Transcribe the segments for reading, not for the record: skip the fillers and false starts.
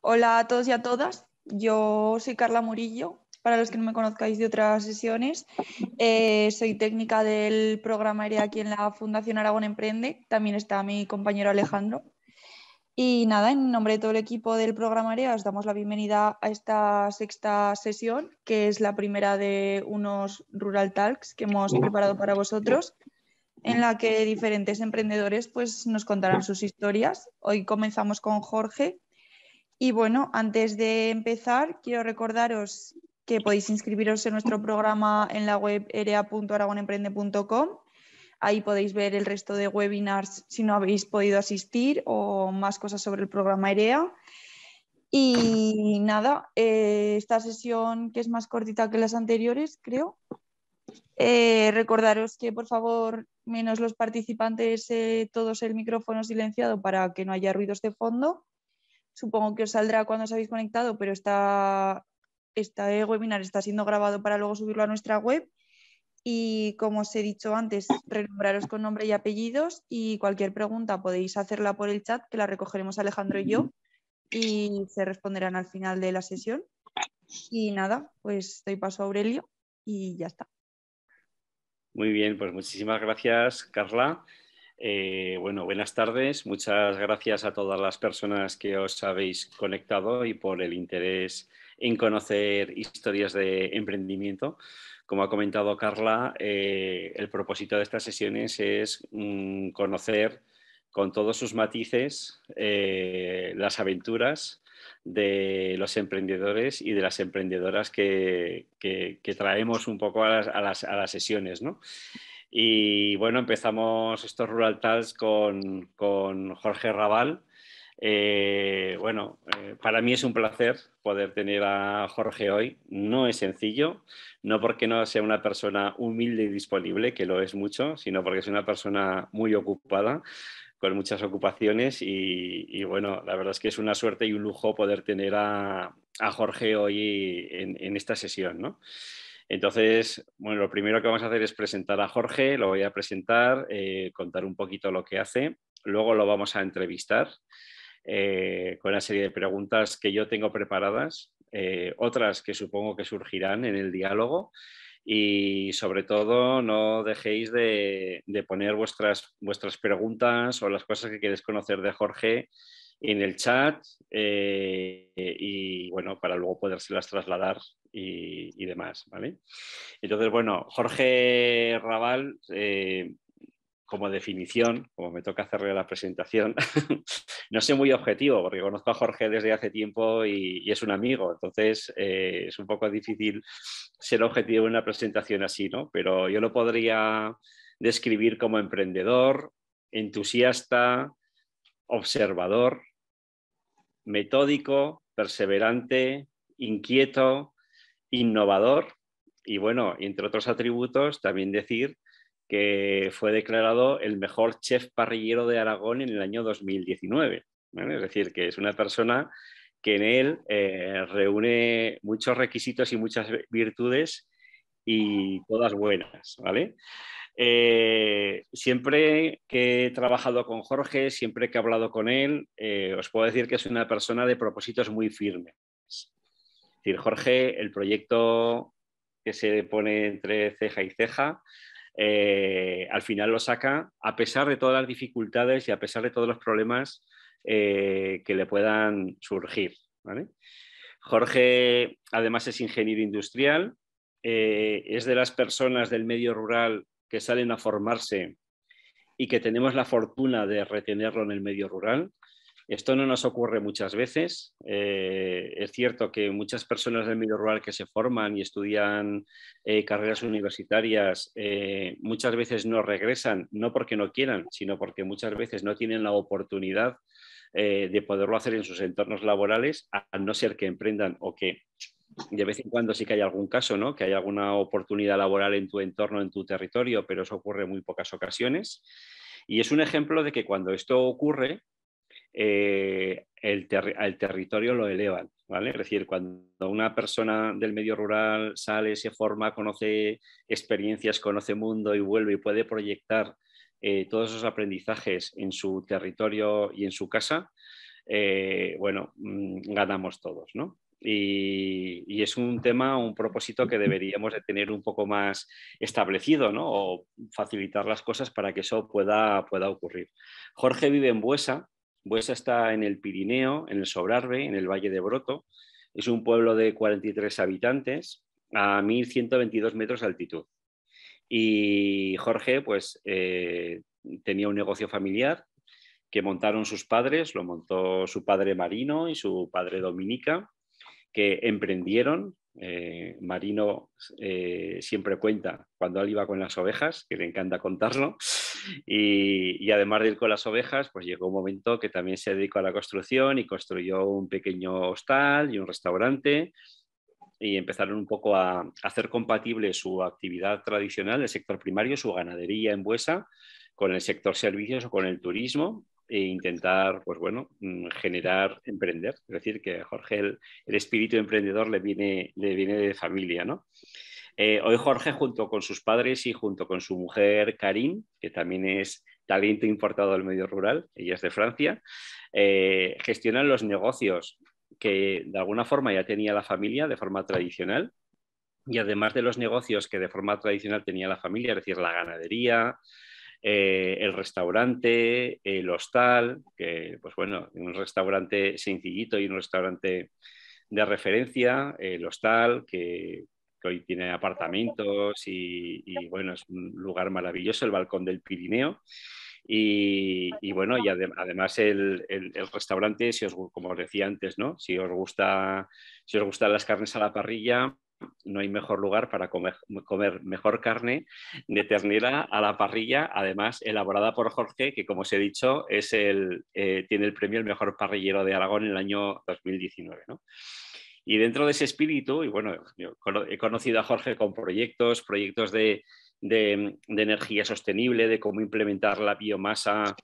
Hola a todos y a todas, yo soy Carla Murillo, para los que no me conozcáis de otras sesiones. Soy técnica del programa AERE aquí en la Fundación Aragón Emprende, también está mi compañero Alejandro. Y nada, en nombre de todo el equipo del programa AERE os damos la bienvenida a esta sexta sesión, que es la primera de unos Rural Talks que hemos preparado para vosotros, en la que diferentes emprendedores pues, nos contarán sus historias. Hoy comenzamos con Jorge. Y bueno, antes de empezar, quiero recordaros que podéis inscribiros en nuestro programa en la web erea.aragonemprende.com. Ahí podéis ver el resto de webinars si no habéis podido asistir o más cosas sobre el programa EREA. Y nada, esta sesión que es más cortita que las anteriores, creo. Recordaros que por favor, menos los participantes, todos el micrófono silenciado para que no haya ruidos de fondo. Supongo que os saldrá cuando os habéis conectado, pero este webinar está siendo grabado para luego subirlo a nuestra web. Y como os he dicho antes, renombraros con nombre y apellidos, y cualquier pregunta podéis hacerla por el chat, que la recogeremos Alejandro y yo, y se responderán al final de la sesión. Y nada, pues doy paso a Aurelio y ya está. Muy bien, pues muchísimas gracias, Carla. Bueno, buenas tardes. Muchas gracias a todas las personas que os habéis conectado y por el interés en conocer historias de emprendimiento. Como ha comentado Carla, el propósito de estas sesiones es conocer con todos sus matices las aventuras de los emprendedores y de las emprendedoras que traemos un poco a las sesiones, ¿no? Y bueno, empezamos estos Rural Talks con Jorge Raval. Para mí es un placer poder tener a Jorge hoy. No es sencillo, no porque no sea una persona humilde y disponible, que lo es mucho, sino porque es una persona muy ocupada, con muchas ocupaciones y bueno, la verdad es que es una suerte y un lujo poder tener a Jorge hoy en esta sesión, ¿no? Entonces, bueno, lo primero que vamos a hacer es presentar a Jorge, lo voy a presentar, contar un poquito lo que hace, luego lo vamos a entrevistar con una serie de preguntas que yo tengo preparadas, otras que supongo que surgirán en el diálogo. Y sobre todo no dejéis de poner vuestras preguntas o las cosas que queréis conocer de Jorge en el chat y bueno, para luego podérselas trasladar y demás, ¿vale? Entonces, bueno, Jorge Raval, como definición, como me toca hacerle la presentación, no soy muy objetivo porque conozco a Jorge desde hace tiempo y es un amigo, entonces es un poco difícil ser objetivo en una presentación así, ¿no? Pero yo lo podría describir como emprendedor, entusiasta, observador, metódico, perseverante, inquieto, innovador y bueno, entre otros atributos, también decir que fue declarado el mejor chef parrillero de Aragón en el año 2019. ¿Vale? Es decir, que es una persona que en él reúne muchos requisitos y muchas virtudes y todas buenas, ¿vale? Siempre que he trabajado con Jorge, siempre que he hablado con él, os puedo decir que es una persona de propósitos muy firmes. Es decir, Jorge, el proyecto que se pone entre ceja y ceja, al final lo saca a pesar de todas las dificultades y a pesar de todos los problemas que le puedan surgir, ¿vale? Jorge, además, es ingeniero industrial, es de las personas del medio rural que salen a formarse y que tenemos la fortuna de retenerlo en el medio rural. Esto no nos ocurre muchas veces. Es cierto que muchas personas del medio rural que se forman y estudian carreras universitarias muchas veces no regresan, no porque no quieran, sino porque muchas veces no tienen la oportunidad de poderlo hacer en sus entornos laborales, a no ser que emprendan o que de vez en cuando sí que hay algún caso, ¿no? Que hay alguna oportunidad laboral en tu entorno, en tu territorio, pero eso ocurre en muy pocas ocasiones. Y es un ejemplo de que cuando esto ocurre, al territorio lo elevan, ¿vale? Es decir, cuando una persona del medio rural sale, se forma, conoce experiencias, conoce mundo y vuelve y puede proyectar todos esos aprendizajes en su territorio y en su casa, bueno, ganamos todos, ¿no? Y es un tema, un propósito que deberíamos de tener un poco más establecido, ¿no? O facilitar las cosas para que eso pueda ocurrir. Jorge vive en Buesa. Buesa está en el Pirineo, en el Sobrarbe, en el Valle de Broto. Es un pueblo de 43 habitantes a 1.122 metros de altitud. Y Jorge, pues, tenía un negocio familiar que montaron sus padres, lo montó su padre Marino y su padre Dominica, que emprendieron. Marino siempre cuenta cuando él iba con las ovejas, que le encanta contarlo, y además de ir con las ovejas, pues llegó un momento que también se dedicó a la construcción y construyó un pequeño hostal y un restaurante, y empezaron un poco a hacer compatible su actividad tradicional, el sector primario, su ganadería en Buesa, con el sector servicios o con el turismo, e intentar, pues bueno, generar, emprender. Es decir, que a Jorge el espíritu emprendedor le viene de familia, ¿no? Hoy Jorge, junto con sus padres y junto con su mujer Karin, que también es talento importado del medio rural, ella es de Francia, gestionan los negocios que de alguna forma ya tenía la familia de forma tradicional, y además de los negocios que de forma tradicional tenía la familia, es decir, la ganadería, el restaurante, el hostal, que pues bueno, un restaurante sencillito y un restaurante de referencia, el hostal, que hoy tiene apartamentos y bueno, es un lugar maravilloso, el balcón del Pirineo. Y bueno, y además el restaurante, si os, como os decía antes, ¿no? Si os gustan las carnes a la parrilla, no hay mejor lugar para comer mejor carne de ternera a la parrilla, además elaborada por Jorge, que como os he dicho, tiene el premio el mejor parrillero de Aragón en el año 2019, ¿no? Y dentro de ese espíritu, y bueno, yo he conocido a Jorge con proyectos de energía sostenible, de cómo implementar la biomasa,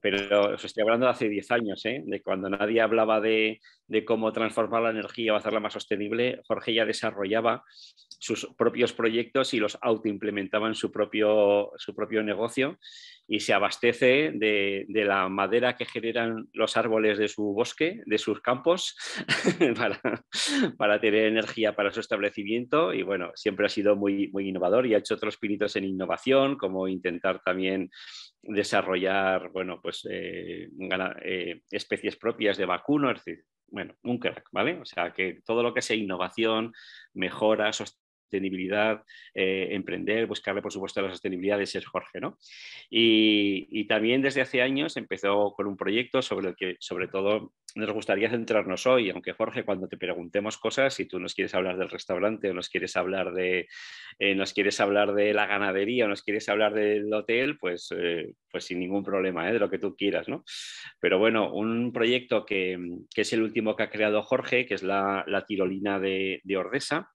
pero os estoy hablando de hace 10 años, de cuando nadie hablaba de cómo transformar la energía o hacerla más sostenible. Jorge ya desarrollaba sus propios proyectos y los autoimplementaba en su propio negocio, y se abastece de la madera que generan los árboles de su bosque, de sus campos, para tener energía para su establecimiento. Y bueno, siempre ha sido muy, muy innovador y ha hecho otros pinitos en innovación, como intentar también desarrollar, bueno, pues especies propias de vacuno, es decir, bueno, un crack, ¿vale? O sea, que todo lo que sea innovación, mejora, sostenibilidad, emprender, buscarle, por supuesto, la sostenibilidad, ese es Jorge, ¿no? Y también desde hace años empezó con un proyecto sobre el que, sobre todo, nos gustaría centrarnos hoy, aunque Jorge, cuando te preguntemos cosas, si tú nos quieres hablar del restaurante o nos quieres hablar de la ganadería o nos quieres hablar del hotel, pues sin ningún problema, de lo que tú quieras, ¿no? Pero bueno, un proyecto que es el último que ha creado Jorge, que es la tirolina de Ordesa,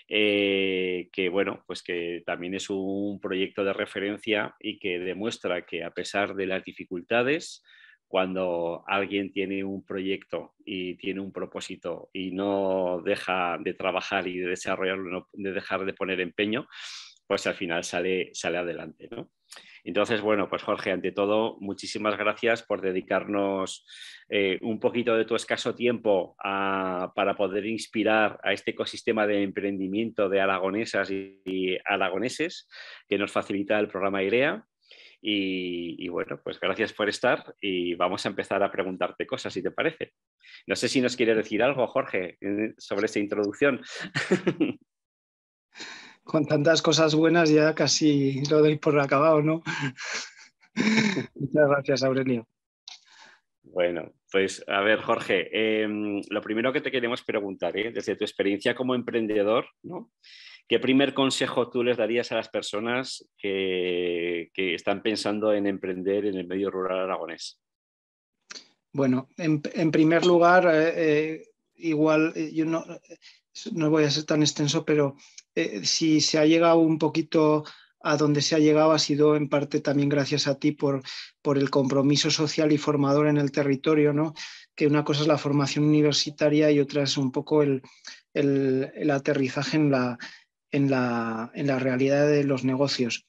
que bueno, pues que también es un proyecto de referencia y que demuestra que a pesar de las dificultades, cuando alguien tiene un proyecto y tiene un propósito y no deja de trabajar y de desarrollarlo, no de dejar de poner empeño, pues al final sale adelante, ¿no? Entonces, bueno, pues Jorge, ante todo, muchísimas gracias por dedicarnos un poquito de tu escaso tiempo para poder inspirar a este ecosistema de emprendimiento de aragonesas y aragoneses que nos facilita el programa IREA. Y bueno, pues gracias por estar y vamos a empezar a preguntarte cosas, si te parece. No sé si nos quieres decir algo, Jorge, sobre esta introducción. Con tantas cosas buenas ya casi lo doy por acabado, ¿no? Muchas gracias, Aurelio. Bueno, pues a ver, Jorge, lo primero que te queremos preguntar, desde tu experiencia como emprendedor, ¿no? ¿Qué primer consejo tú les darías a las personas que están pensando en emprender en el medio rural aragonés? Bueno, en primer lugar, igual yo no voy a ser tan extenso, pero si se ha llegado un poquito a donde se ha llegado ha sido en parte también gracias a ti por el compromiso social y formador en el territorio, ¿no? Que una cosa es la formación universitaria y otra es un poco el aterrizaje en la realidad de los negocios.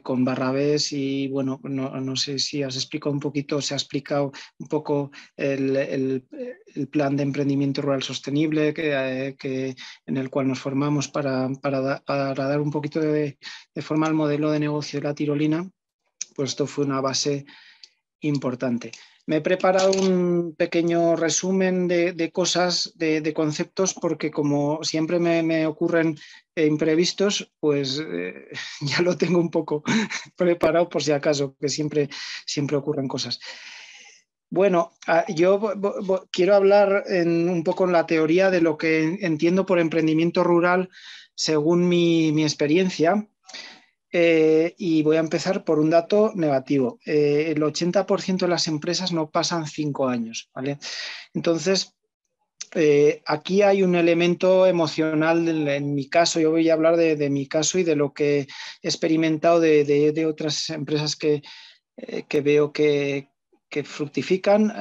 Con Barrabés y bueno, no sé si has explicado un poquito, se ha explicado un poco el plan de emprendimiento rural sostenible en el cual nos formamos para dar un poquito de forma al modelo de negocio de la tirolina. Pues esto fue una base importante. Me he preparado un pequeño resumen de cosas, de conceptos, porque como siempre me ocurren imprevistos, pues ya lo tengo un poco preparado por si acaso, que siempre ocurren cosas. Bueno, yo quiero hablar un poco en la teoría de lo que entiendo por emprendimiento rural según mi experiencia. Y voy a empezar por un dato negativo. El 80% de las empresas no pasan 5 años, ¿vale? Entonces, aquí hay un elemento emocional en mi caso. Yo voy a hablar de mi caso y de lo que he experimentado de otras empresas que veo que fructifican.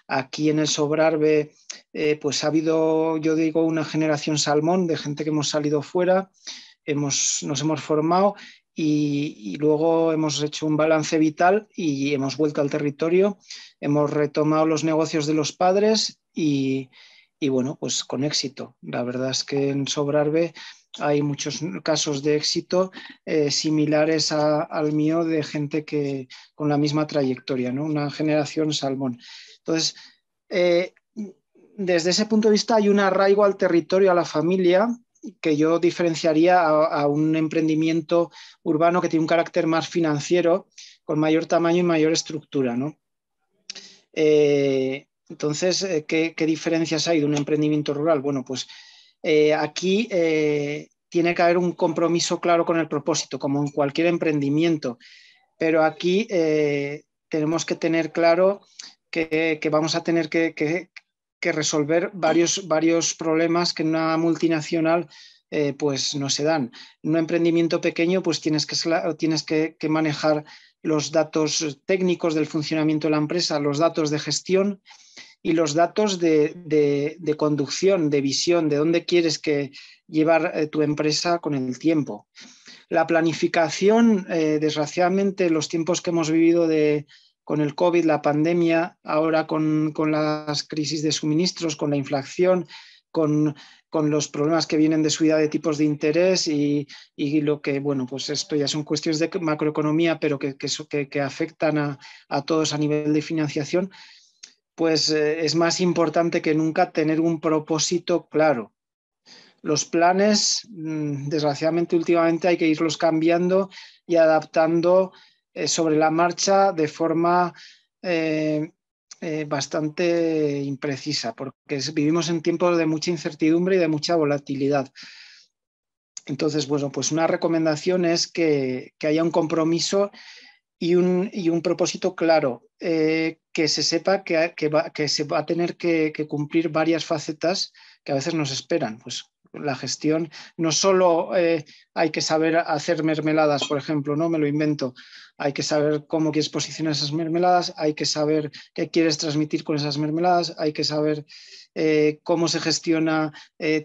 Aquí en el Sobrarbe pues ha habido, yo digo, una generación salmón de gente que hemos salido fuera, nos hemos formado y luego hemos hecho un balance vital y hemos vuelto al territorio, hemos retomado los negocios de los padres y bueno, pues con éxito. La verdad es que en Sobrarbe hay muchos casos de éxito similares al mío, de gente que con la misma trayectoria, ¿no? Una generación salmón. Entonces, desde ese punto de vista hay un arraigo al territorio, a la familia, que yo diferenciaría a un emprendimiento urbano que tiene un carácter más financiero, con mayor tamaño y mayor estructura, ¿no? Entonces, ¿qué diferencias hay de un emprendimiento rural? Bueno, pues aquí tiene que haber un compromiso claro con el propósito, como en cualquier emprendimiento, pero aquí tenemos que tener claro que vamos a tener que resolver varios problemas que en una multinacional pues no se dan. En un emprendimiento pequeño pues tienes que manejar los datos técnicos del funcionamiento de la empresa, los datos de gestión y los datos de conducción, de visión, de dónde quieres llevar tu empresa con el tiempo. La planificación, desgraciadamente, los tiempos que hemos vivido con el COVID, la pandemia, ahora con las crisis de suministros, con la inflación, con los problemas que vienen de subida de tipos de interés y lo que, bueno, pues esto ya son cuestiones de macroeconomía, pero que afectan a todos a nivel de financiación, pues es más importante que nunca tener un propósito claro. Los planes, desgraciadamente, últimamente hay que irlos cambiando y adaptando sobre la marcha de forma bastante imprecisa, porque vivimos en tiempos de mucha incertidumbre y de mucha volatilidad. Entonces, bueno, pues una recomendación es que haya un compromiso y un propósito claro, que se sepa que se va a tener que cumplir varias facetas que a veces nos esperan. Pues la gestión, no solo hay que saber hacer mermeladas, por ejemplo, no me lo invento, hay que saber cómo quieres posicionar esas mermeladas, hay que saber qué quieres transmitir con esas mermeladas, hay que saber cómo se gestiona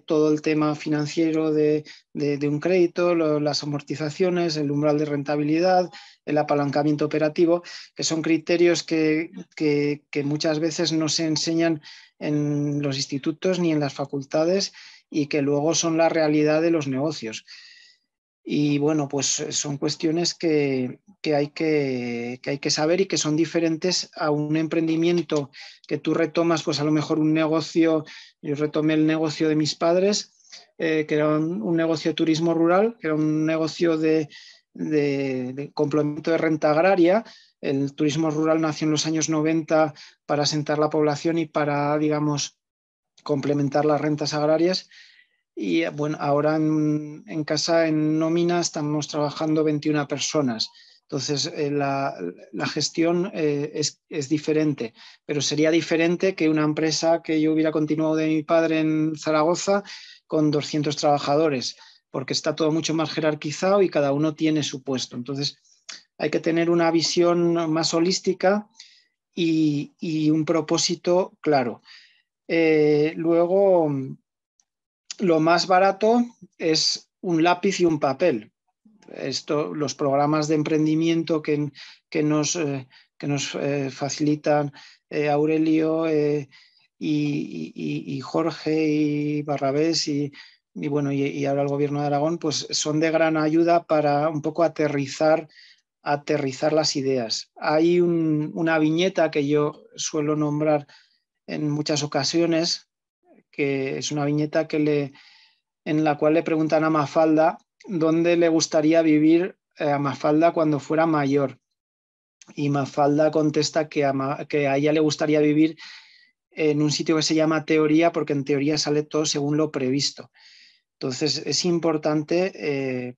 todo el tema financiero de un crédito, las amortizaciones, el umbral de rentabilidad, el apalancamiento operativo, que son criterios que muchas veces no se enseñan en los institutos ni en las facultades y que luego son la realidad de los negocios. Y bueno, pues son cuestiones que hay que saber y que son diferentes a un emprendimiento que tú retomas, pues a lo mejor un negocio. Yo retomé el negocio de mis padres, que era un negocio de turismo rural, que era un negocio de complemento de renta agraria. El turismo rural nació en los años 90 para asentar la población y para, digamos, complementar las rentas agrarias. Y bueno, ahora en casa, en nómina, estamos trabajando 21 personas. Entonces, la gestión es diferente, pero sería diferente que una empresa que yo hubiera continuado de mi padre en Zaragoza con 200 trabajadores, porque está todo mucho más jerarquizado y cada uno tiene su puesto. Entonces, hay que tener una visión más holística y un propósito claro. Luego, lo más barato es un lápiz y un papel. Los programas de emprendimiento que nos facilitan Aurelio y Jorge y Barrabés bueno, y ahora el Gobierno de Aragón, pues son de gran ayuda para un poco aterrizar las ideas. Hay una viñeta que yo suelo nombrar en muchas ocasiones, que es una viñeta en la cual le preguntan a Mafalda dónde le gustaría vivir a Mafalda cuando fuera mayor. Y Mafalda contesta que a ella le gustaría vivir en un sitio que se llama teoría, porque en teoría sale todo según lo previsto. Entonces es importante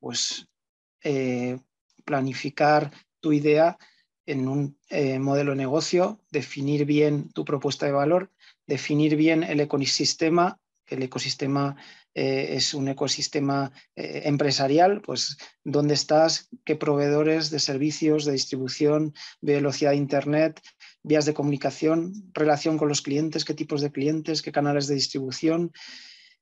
planificar tu idea en un modelo de negocio, definir bien tu propuesta de valor, definir bien el ecosistema. El ecosistema es un ecosistema empresarial, pues dónde estás, qué proveedores de servicios, de distribución, velocidad de Internet, vías de comunicación, relación con los clientes, qué tipos de clientes, qué canales de distribución,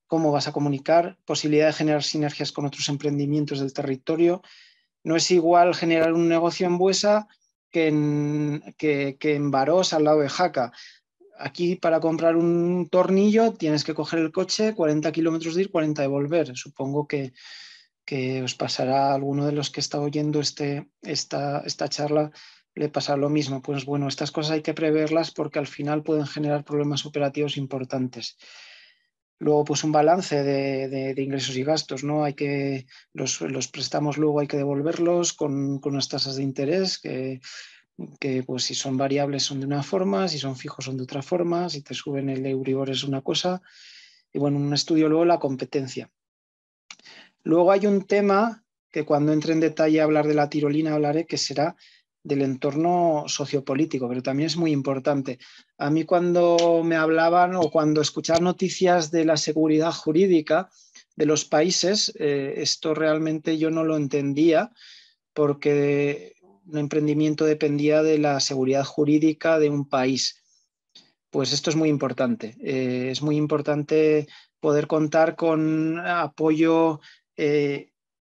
cómo vas a comunicar, posibilidad de generar sinergias con otros emprendimientos del territorio. No es igual generar un negocio en Buesa que en Barós, al lado de Jaca. Aquí para comprar un tornillo tienes que coger el coche, 40 kilómetros de ir, 40 de volver. Supongo que os pasará a alguno de los que está oyendo esta charla, le pasa lo mismo. Pues bueno, estas cosas hay que preverlas porque al final pueden generar problemas operativos importantes. Luego, pues un balance de ingresos y gastos, ¿no? Los préstamos luego hay que devolverlos con unas tasas de interés que pues si son variables son de una forma, si son fijos son de otra forma, si te suben el Euribor es una cosa. Y bueno, un estudio luego la competencia. Luego hay un tema que cuando entre en detalle a hablar de la tirolina hablaré, que será del entorno sociopolítico, pero también es muy importante. A mí cuando me hablaban o cuando escuchaba noticias de la seguridad jurídica de los países, esto realmente yo no lo entendía porque un emprendimiento dependía de la seguridad jurídica de un país. Pues esto es muy importante. Es muy importante poder contar con apoyo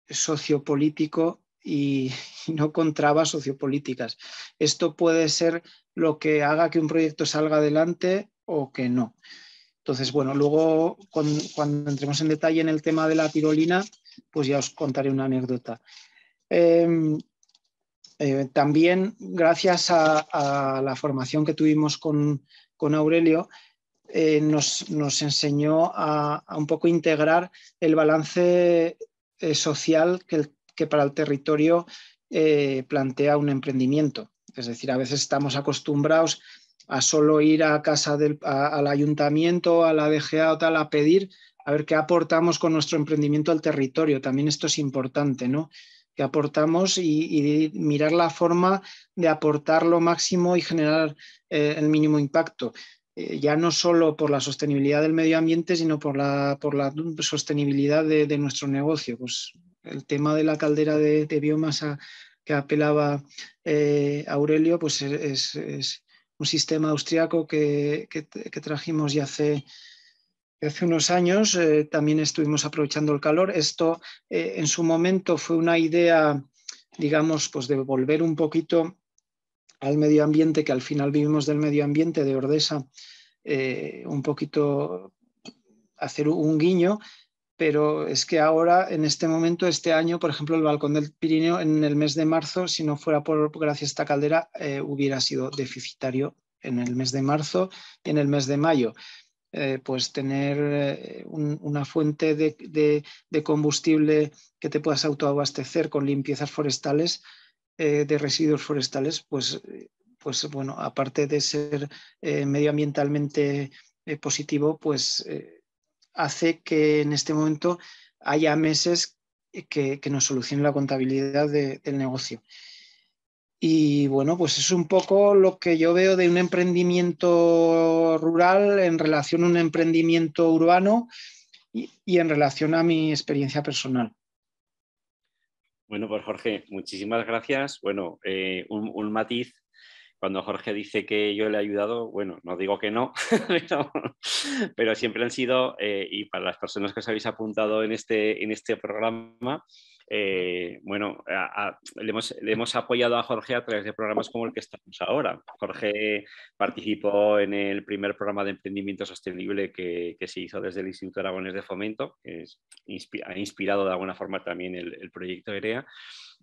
sociopolítico y no con trabas sociopolíticas. Esto puede ser lo que haga que un proyecto salga adelante o que no. Entonces, bueno, luego cuando entremos en detalle en el tema de la tirolina, pues ya os contaré una anécdota. También, gracias a la formación que tuvimos con Aurelio, nos enseñó a un poco integrar el balance social que para el territorio plantea un emprendimiento. Es decir, a veces estamos acostumbrados a solo ir a casa al ayuntamiento, a la DGA o tal, a pedir a ver qué aportamos con nuestro emprendimiento al territorio. También esto es importante, ¿no? Que aportamos y mirar la forma de aportar lo máximo y generar el mínimo impacto. Ya no solo por la sostenibilidad del medio ambiente, sino por la sostenibilidad de nuestro negocio. Pues el tema de la caldera de biomasa que apelaba Aurelio, pues es un sistema austriaco que trajimos ya hace unos años. También estuvimos aprovechando el calor. Esto en su momento fue una idea, digamos, pues de volver un poquito al medio ambiente, que al final vivimos del medio ambiente de Ordesa, un poquito hacer un guiño, pero es que ahora, en este momento, este año, por ejemplo, el Balcón del Pirineo, en el mes de marzo, si no fuera gracias a esta caldera, hubiera sido deficitario en el mes de marzo y en el mes de mayo. Pues tener una fuente de combustible que te puedas autoabastecer con limpiezas forestales, de residuos forestales, pues bueno, aparte de ser medioambientalmente positivo, pues hace que en este momento haya meses que nos solucione la contabilidad del negocio. Y bueno, pues es un poco lo que yo veo de un emprendimiento rural en relación a un emprendimiento urbano y en relación a mi experiencia personal. Bueno, pues Jorge, muchísimas gracias. Bueno, un matiz cuando Jorge dice que yo le he ayudado, bueno, no digo que no, pero siempre han sido, y para las personas que os habéis apuntado en este programa, bueno, le hemos apoyado a Jorge a través de programas como el que estamos ahora. Jorge participó en el primer programa de emprendimiento sostenible que se hizo desde el Instituto Aragonés de Fomento, que ha inspirado de alguna forma también el proyecto EREA.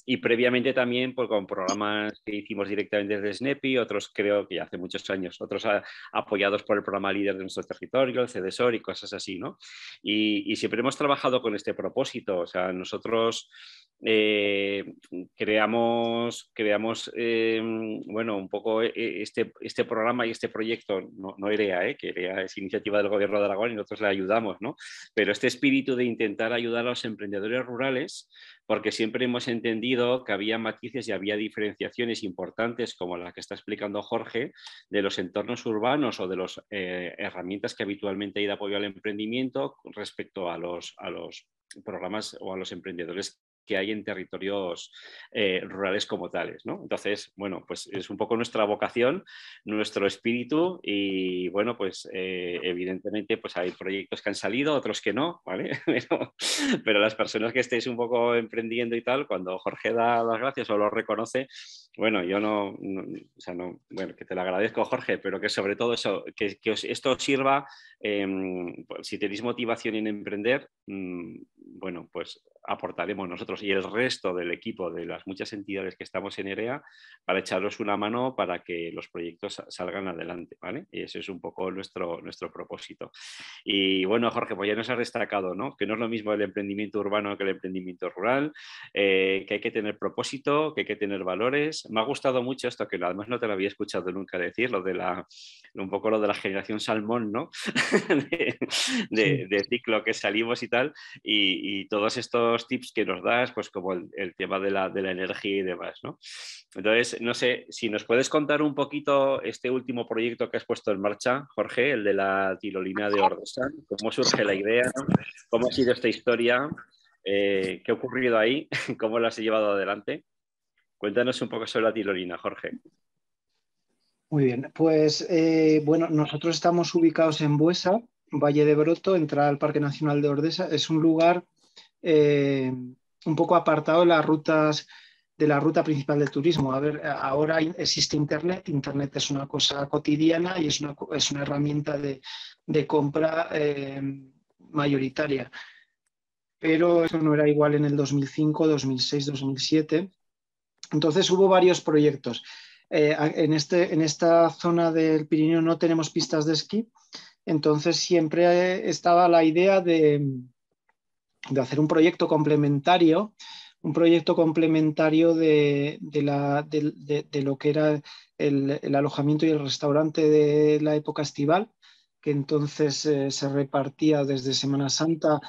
Y previamente también pues, con programas que hicimos directamente desde SNEPI, otros creo que ya hace muchos años, otros apoyados por el programa líder de nuestro territorio, el CDSOR y cosas así, ¿no? Y siempre hemos trabajado con este propósito, o sea, nosotros creamos bueno, un poco este programa y este proyecto, no EREA, que EREA es iniciativa del Gobierno de Aragón y nosotros le ayudamos, ¿no? Pero este espíritu de intentar ayudar a los emprendedores rurales, porque siempre hemos entendido que había matices y había diferenciaciones importantes, como la que está explicando Jorge, de los entornos urbanos o de las herramientas que habitualmente hay de apoyo al emprendimiento respecto a los programas o a los emprendedores que hay en territorios rurales como tales, ¿no? Entonces, bueno, pues es un poco nuestra vocación, nuestro espíritu y, bueno, pues evidentemente pues hay proyectos que han salido, otros que no, ¿vale? Pero las personas que estéis un poco emprendiendo y tal, cuando Jorge da las gracias o lo reconoce, bueno, yo bueno, que te lo agradezco, Jorge, pero que sobre todo eso, que esto os sirva, si tenéis motivación en emprender, bueno, pues aportaremos nosotros y el resto del equipo de las muchas entidades que estamos en EREA para echaros una mano para que los proyectos salgan adelante, ¿vale? Y ese es un poco nuestro propósito. Y bueno, Jorge, pues ya nos has destacado, ¿no? Que no es lo mismo el emprendimiento urbano que el emprendimiento rural, que hay que tener propósito, que hay que tener valores. Me ha gustado mucho esto, que además no te lo había escuchado nunca decir, un poco lo de la generación salmón, ¿no? de ciclo que salimos y tal, y todos estos tips que nos das, pues como el tema de la energía y demás, ¿no? Entonces, no sé, si nos puedes contar un poquito este último proyecto que has puesto en marcha, Jorge, el de la tirolina de Ordesa, cómo surge la idea, cómo ha sido esta historia, qué ha ocurrido ahí, cómo lo has llevado adelante. Cuéntanos un poco sobre la tirolina, Jorge. Muy bien, pues bueno, nosotros estamos ubicados en Buesa, Valle de Broto, entrada al Parque Nacional de Ordesa. Es un lugar un poco apartado de las rutas, de la ruta principal del turismo. A ver, ahora existe Internet. Internet es una cosa cotidiana y es una herramienta de compra mayoritaria. Pero eso no era igual en el 2005, 2006, 2007. Entonces hubo varios proyectos. En esta zona del Pirineo no tenemos pistas de esquí, entonces siempre estaba la idea de hacer un proyecto complementario de lo que era el alojamiento y el restaurante de la época estival, que entonces se repartía desde Semana Santa,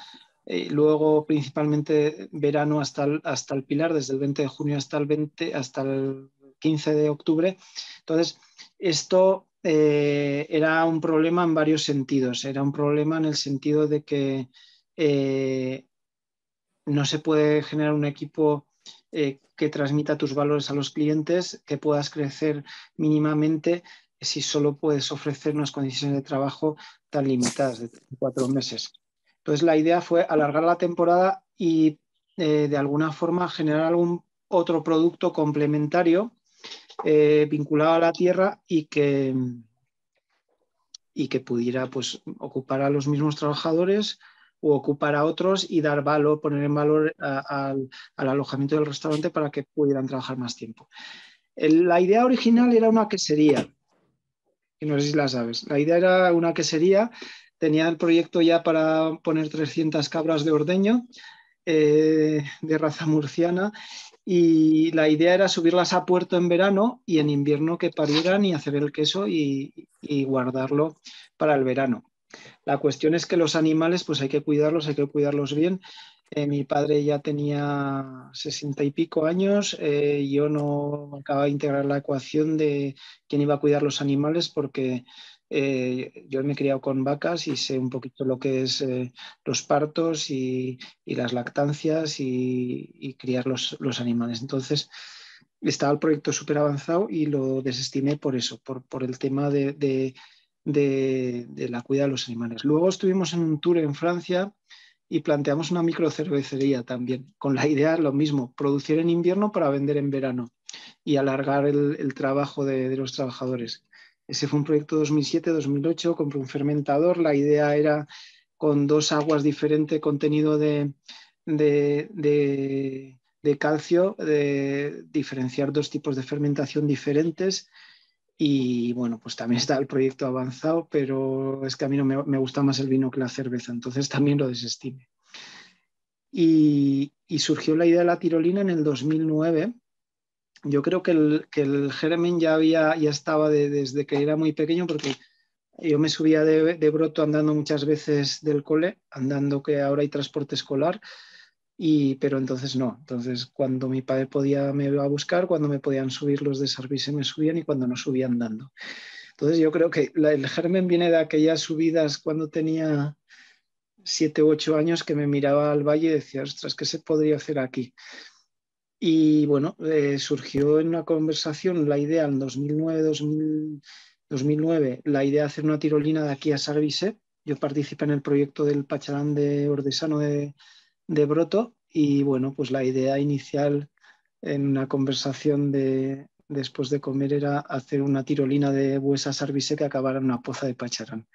luego principalmente verano hasta el Pilar, desde el 20 de junio hasta el 15 de octubre. Entonces, esto era un problema en varios sentidos. Era un problema en el sentido de que no se puede generar un equipo que transmita tus valores a los clientes, que puedas crecer mínimamente si solo puedes ofrecer unas condiciones de trabajo tan limitadas de 4 meses. Entonces la idea fue alargar la temporada y de alguna forma generar algún otro producto complementario vinculado a la tierra y que pudiera pues ocupar a los mismos trabajadores o ocupar a otros y dar valor, poner en valor al alojamiento del restaurante para que pudieran trabajar más tiempo. La idea original era una quesería, que no sé si la sabes. La idea era una quesería, tenía el proyecto ya para poner 300 cabras de ordeño de raza murciana, y la idea era subirlas a puerto en verano y en invierno que parieran y hacer el queso y guardarlo para el verano. La cuestión es que los animales pues hay que cuidarlos bien. Mi padre ya tenía 60 y pico años, yo no acababa de integrar la ecuación de quién iba a cuidar los animales porque yo me he criado con vacas y sé un poquito lo que es los partos y las lactancias y criar los animales. Entonces estaba el proyecto súper avanzado y lo desestimé por eso, por el tema de la cuida de los animales. Luego estuvimos en un tour en Francia y planteamos una microcervecería también, con la idea lo mismo, producir en invierno para vender en verano y alargar el trabajo de los trabajadores. Ese fue un proyecto 2007-2008, compré un fermentador, la idea era con 2 aguas diferentes, contenido de calcio, de diferenciar 2 tipos de fermentación diferentes. Y bueno, pues también está el proyecto avanzado, pero es que a mí no me gusta más el vino que la cerveza, entonces también lo desestime. Y surgió la idea de la tirolina en el 2009. Yo creo que el germen ya estaba desde que era muy pequeño, porque yo me subía de Broto andando muchas veces del cole, andando, que ahora hay transporte escolar, pero entonces no. Entonces, cuando mi padre podía, me iba a buscar, cuando me podían subir los de Sarvise me subían, y cuando no subía andando. Entonces yo creo que el germen viene de aquellas subidas cuando tenía 7 u 8 años, que me miraba al valle y decía, ostras, ¿qué se podría hacer aquí? Y bueno, surgió en una conversación la idea en 2009, la idea de hacer una tirolina de aquí a Sarvise. Yo participé en el proyecto del Pacharán de Ordesano de Broto, y bueno, pues la idea inicial en una conversación después de comer era hacer una tirolina de Buesa a Sarvise que acabara en una poza de Pacharán.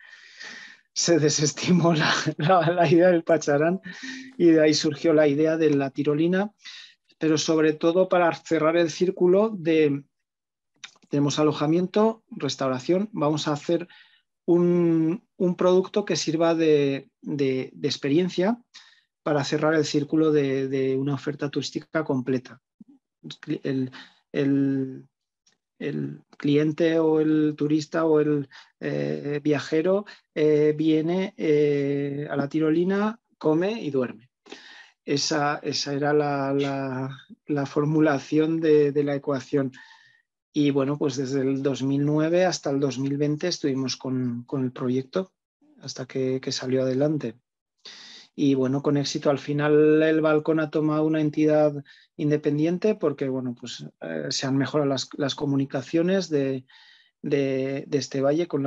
Se desestimó la idea del Pacharán, y de ahí surgió la idea de la tirolina, pero sobre todo para cerrar el círculo tenemos alojamiento, restauración, vamos a hacer un producto que sirva de experiencia para cerrar el círculo de una oferta turística completa. El, el cliente o el turista o el viajero viene a la tirolina, come y duerme. Esa era la formulación de la ecuación. Y bueno, pues desde el 2009 hasta el 2020 estuvimos con el proyecto hasta que salió adelante. Y bueno, con éxito. Al final el balcón ha tomado una entidad independiente, porque bueno, pues se han mejorado las comunicaciones de este valle con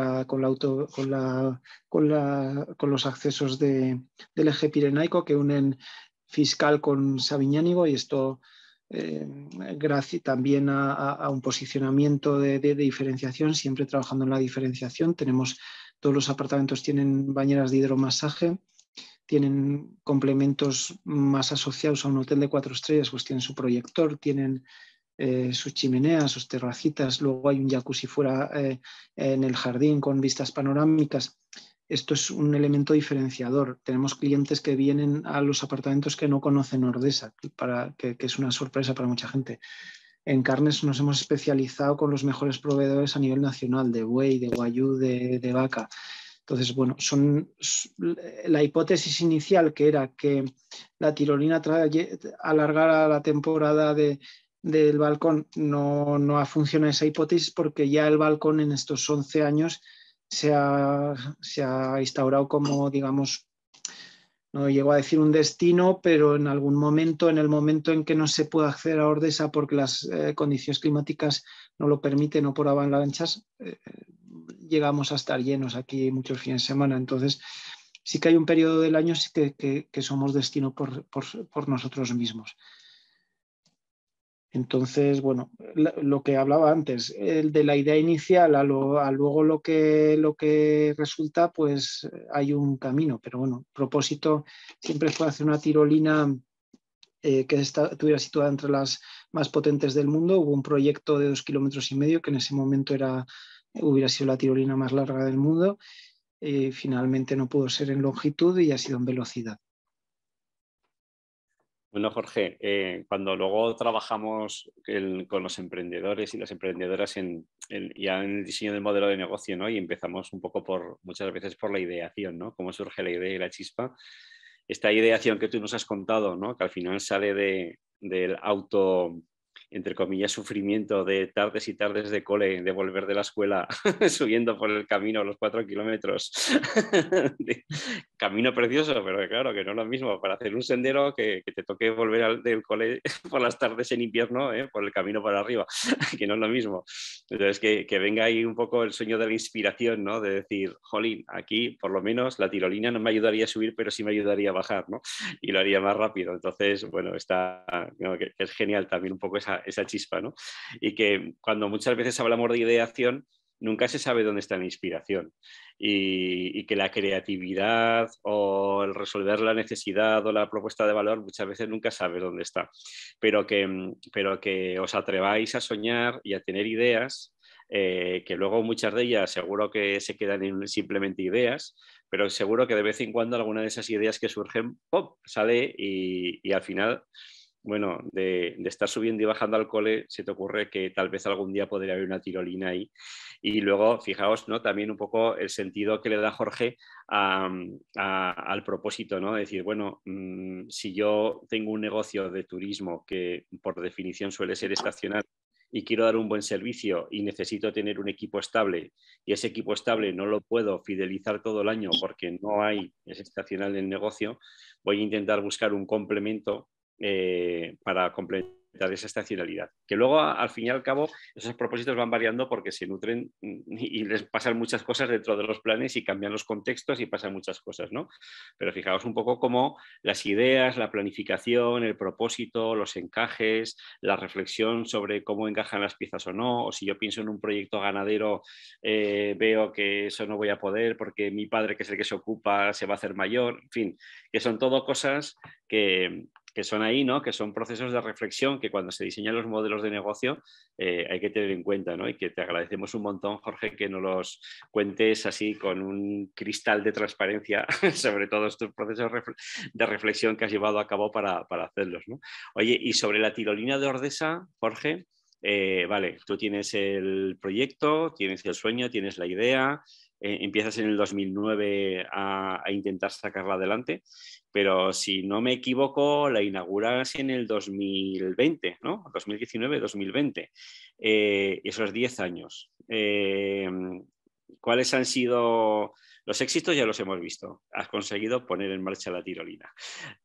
los accesos del eje pirenaico que unen Fiscal con Sabiñánigo, y esto gracias también a un posicionamiento de diferenciación, siempre trabajando en la diferenciación. Todos los apartamentos tienen bañeras de hidromasaje, tienen complementos más asociados a un hotel de 4 estrellas, pues tienen su proyector, tienen sus chimeneas, sus terracitas, luego hay un jacuzzi fuera en el jardín con vistas panorámicas. Esto es un elemento diferenciador. Tenemos clientes que vienen a los apartamentos que no conocen Ordesa, que es una sorpresa para mucha gente. En carnes nos hemos especializado con los mejores proveedores a nivel nacional, de buey, de guayú, de vaca. Entonces, bueno, la hipótesis inicial, que era que la tirolina alargara la temporada del balcón, no ha funcionado esa hipótesis, porque ya el balcón en estos 11 años se ha instaurado como, digamos, no llego a decir un destino, pero en algún momento, en el momento en que no se puede acceder a Ordesa porque las condiciones climáticas no lo permiten o por avalanchas, llegamos a estar llenos aquí muchos fines de semana. Entonces, sí que hay un periodo del año que somos destino por nosotros mismos. Entonces, bueno, lo que hablaba antes, el de la idea inicial a luego lo que resulta, pues hay un camino. Pero bueno, el propósito siempre fue hacer una tirolina que estuviera situada entre las más potentes del mundo. Hubo un proyecto de 2,5 kilómetros, que en ese momento hubiera sido la tirolina más larga del mundo. Finalmente no pudo ser en longitud y ha sido en velocidad. Bueno, Jorge, cuando luego trabajamos con los emprendedores y las emprendedoras ya en el diseño del modelo de negocio, ¿no? Y empezamos un poco muchas veces por la ideación, ¿no? Cómo surge la idea y la chispa. Esta ideación que tú nos has contado, ¿no? Que al final sale del entre comillas, sufrimiento de tardes y tardes de cole, de volver de la escuela subiendo por el camino los 4 kilómetros. Camino precioso, pero claro, que no es lo mismo para hacer un sendero que te toque volver del cole por las tardes en invierno, por el camino para arriba, que no es lo mismo. Entonces, que venga ahí un poco el sueño de la inspiración, ¿no? De decir, jolín, aquí por lo menos la tirolina no me ayudaría a subir, pero sí me ayudaría a bajar, ¿no? Y lo haría más rápido. Entonces, bueno, está, ¿no? que es genial también un poco esa chispa, ¿no? Y que cuando muchas veces hablamos de ideación, nunca se sabe dónde está la inspiración y que la creatividad o el resolver la necesidad o la propuesta de valor muchas veces nunca sabes dónde está, pero que os atreváis a soñar y a tener ideas, que luego muchas de ellas seguro que se quedan en simplemente ideas, pero seguro que de vez en cuando alguna de esas ideas que surgen, ¡pop!, sale y al final, bueno, de estar subiendo y bajando al cole, se te ocurre que tal vez algún día podría haber una tirolina ahí. Y luego, fijaos, ¿no? También un poco el sentido que le da Jorge al propósito, ¿no? Es decir, bueno, si yo tengo un negocio de turismo que por definición suele ser estacional y quiero dar un buen servicio y necesito tener un equipo estable y ese equipo estable no lo puedo fidelizar todo el año porque no hay, es estacional el negocio, voy a intentar buscar un complemento para complementar esa estacionalidad. Que luego, al fin y al cabo, esos propósitos van variando porque se nutren y les pasan muchas cosas dentro de los planes y cambian los contextos y pasan muchas cosas, ¿no? Pero fijaos un poco cómo las ideas, la planificación, el propósito, los encajes, la reflexión sobre cómo encajan las piezas o no, o si yo pienso en un proyecto ganadero, veo que eso no voy a poder porque mi padre, que es el que se ocupa, se va a hacer mayor, en fin, que son todo cosas que son ahí, ¿no? Que son procesos de reflexión que cuando se diseñan los modelos de negocio hay que tener en cuenta, ¿no? Y que te agradecemos un montón, Jorge, que nos los cuentes así con un cristal de transparencia sobre todos estos procesos de reflexión que has llevado a cabo para hacerlos, ¿no? Oye, y sobre la tirolina de Ordesa, Jorge, vale, tú tienes el proyecto, tienes el sueño, tienes la idea, empiezas en el 2009 a intentar sacarla adelante, pero si no me equivoco, la inauguras en el 2020, ¿no? 2019-2020, esos 10 años. ¿Cuáles han sido los éxitos? Ya los hemos visto. Has conseguido poner en marcha la tirolina.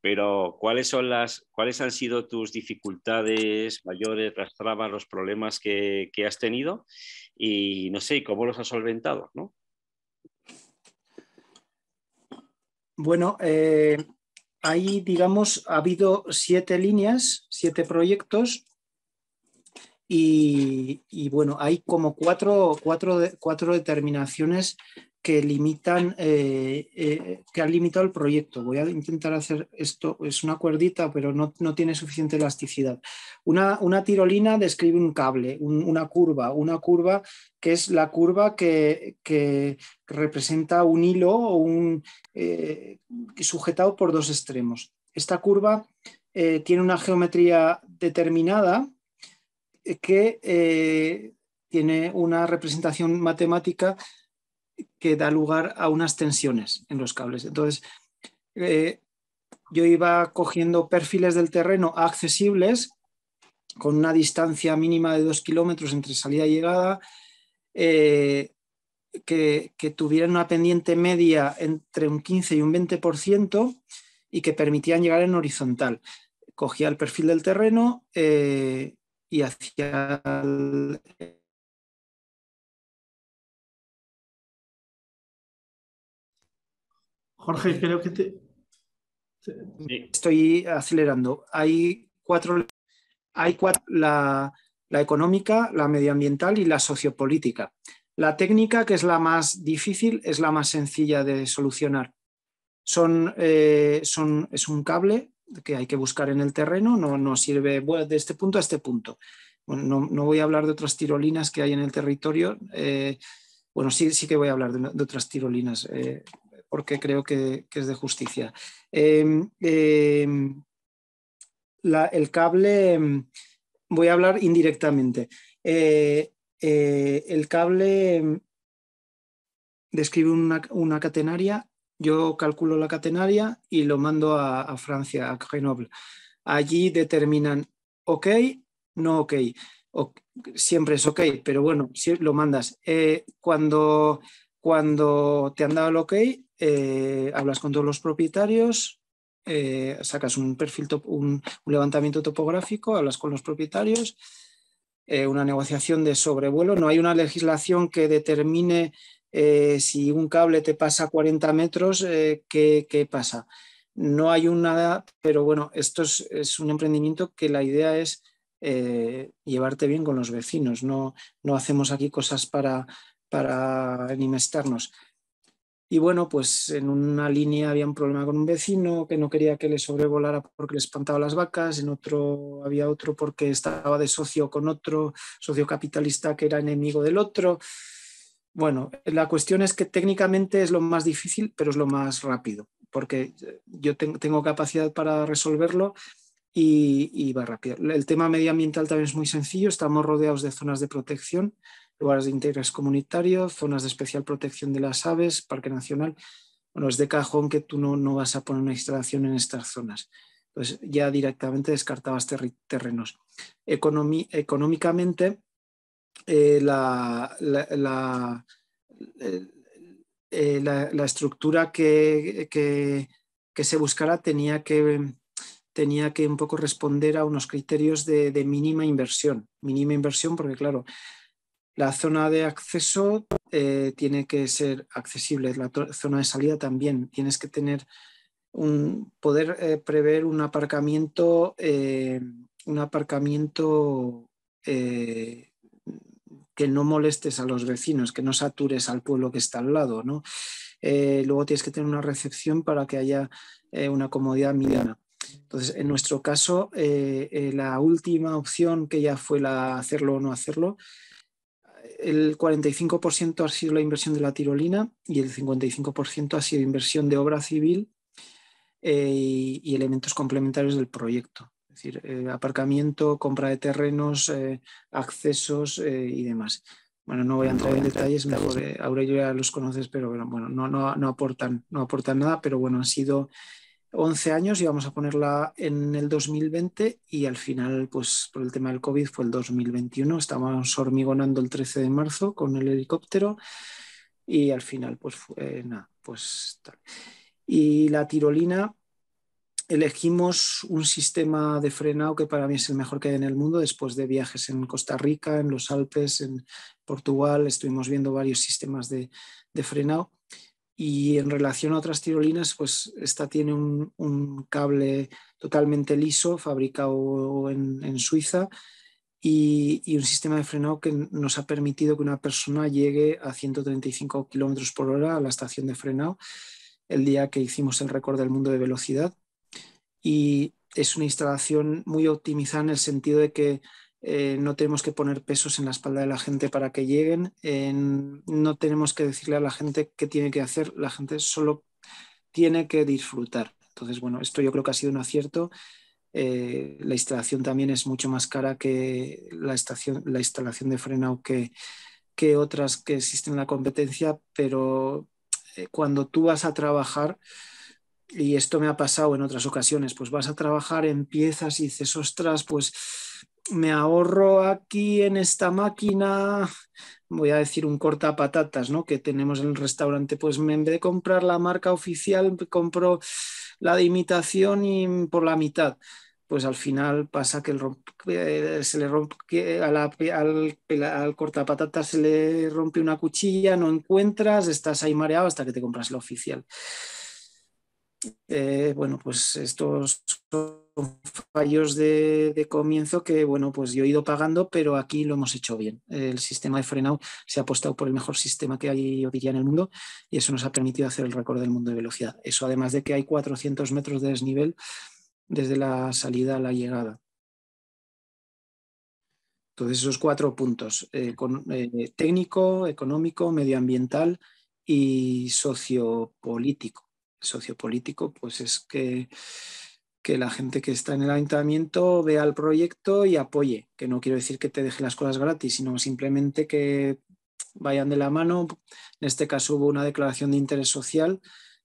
Pero ¿cuáles han sido tus dificultades mayores, las trabas, los problemas que has tenido? Y no sé, ¿cómo los has solventado, ¿no? Bueno, ahí, digamos, ha habido 7 líneas, 7 proyectos y bueno, hay como cuatro determinaciones que limitan, que han limitado el proyecto. Voy a intentar hacer esto, es una cuerdita, pero no tiene suficiente elasticidad. Una tirolina describe un cable, una curva que es la curva que representa un hilo o sujetado por 2 extremos. Esta curva tiene una geometría determinada que tiene una representación matemática que da lugar a unas tensiones en los cables. Entonces, yo iba cogiendo perfiles del terreno accesibles con una distancia mínima de 2 kilómetros entre salida y llegada, que tuvieran una pendiente media entre un 15 y un 20% y que permitían llegar en horizontal. Cogía el perfil del terreno y hacía Jorge, creo que Estoy acelerando. Hay cuatro, la económica, la medioambiental y la sociopolítica. La técnica, que es la más difícil, es la más sencilla de solucionar. Es un cable que hay que buscar en el terreno, no sirve de este punto a este punto. Bueno, no voy a hablar de otras tirolinas que hay en el territorio. Bueno, sí que voy a hablar de otras tirolinas, porque creo que es de justicia. El cable, voy a hablar indirectamente. El cable describe una catenaria, yo calculo la catenaria y lo mando a Francia, a Grenoble. Allí determinan, ok, no ok. Siempre es ok, pero bueno, si lo mandas. Cuando te han dado el ok, hablas con todos los propietarios, sacas un perfil, un levantamiento topográfico, hablas con los propietarios, una negociación de sobrevuelo. No hay una legislación que determine si un cable te pasa 40 metros, ¿qué pasa? No hay nada, pero bueno, esto es un emprendimiento que la idea es llevarte bien con los vecinos. No hacemos aquí cosas para enemistarnos. Y bueno, pues en una línea había un problema con un vecino que no quería que le sobrevolara porque le espantaba las vacas, en otro había otro porque estaba de socio con otro socio capitalista que era enemigo del otro. Bueno, la cuestión es que técnicamente es lo más difícil, pero es lo más rápido, porque yo tengo capacidad para resolverlo y va rápido. El tema medioambiental también es muy sencillo, estamos rodeados de zonas de protección, lugares de interés comunitario, zonas de especial protección de las aves, Parque Nacional. Bueno, es de cajón que tú no vas a poner una instalación en estas zonas. Entonces ya directamente descartabas terrenos. Económicamente, la estructura que se buscara tenía que un poco responder a unos criterios de mínima inversión. Mínima inversión porque, claro, la zona de acceso tiene que ser accesible, la zona de salida también. Tienes que tener poder prever un aparcamiento que no molestes a los vecinos, que no satures al pueblo que está al lado, ¿no? Luego tienes que tener una recepción para que haya una comodidad mínima. Entonces, en nuestro caso, la última opción, que ya fue la hacerlo o no hacerlo, el 45% ha sido la inversión de la tirolina y el 55% ha sido inversión de obra civil y elementos complementarios del proyecto. Es decir, aparcamiento, compra de terrenos, accesos y demás. Bueno, no voy a entrar en detalles, mejor Aurelio ya los conoces, pero bueno, no aportan nada, pero bueno, han sido 11 años y vamos a ponerla en el 2020 y al final, pues por el tema del COVID fue el 2021. Estábamos hormigonando el 13 de marzo con el helicóptero y al final, pues nada, pues tal. Y la tirolina, elegimos un sistema de frenado que para mí es el mejor que hay en el mundo. Después de viajes en Costa Rica, en los Alpes, en Portugal, estuvimos viendo varios sistemas de frenado. Y en relación a otras tirolinas, pues esta tiene un cable totalmente liso, fabricado en Suiza, y un sistema de frenado que nos ha permitido que una persona llegue a 135 kilómetros por hora a la estación de frenado el día que hicimos el récord del mundo de velocidad. Y es una instalación muy optimizada en el sentido de que no tenemos que poner pesos en la espalda de la gente para que lleguen, no tenemos que decirle a la gente qué tiene que hacer, la gente solo tiene que disfrutar. Entonces, bueno, esto yo creo que ha sido un acierto. La instalación también es mucho más cara que la instalación de frenado que otras que existen en la competencia, pero cuando tú vas a trabajar, y esto me ha pasado en otras ocasiones, pues vas a trabajar, empiezas y dices, ostras, pues me ahorro aquí en esta máquina, voy a decir un cortapatatas, ¿no?, que tenemos en el restaurante, pues en vez de comprar la marca oficial, compro la de imitación y por la mitad. Pues al final pasa que se le rompe al cortapatatas, se le rompe una cuchilla, no encuentras, estás ahí mareado hasta que te compras la oficial. Bueno, pues estos son fallos de comienzo que, bueno, pues yo he ido pagando, pero aquí lo hemos hecho bien. El sistema de frenado se ha apostado por el mejor sistema que hay, yo diría, en el mundo, y eso nos ha permitido hacer el récord del mundo de velocidad. Eso además de que hay 400 metros de desnivel desde la salida a la llegada. Entonces, esos 4 puntos, técnico, económico, medioambiental y sociopolítico. Sociopolítico, pues es que la gente que está en el ayuntamiento vea el proyecto y apoye, que no quiero decir que te deje las cosas gratis, sino simplemente que vayan de la mano. En este caso hubo una declaración de interés social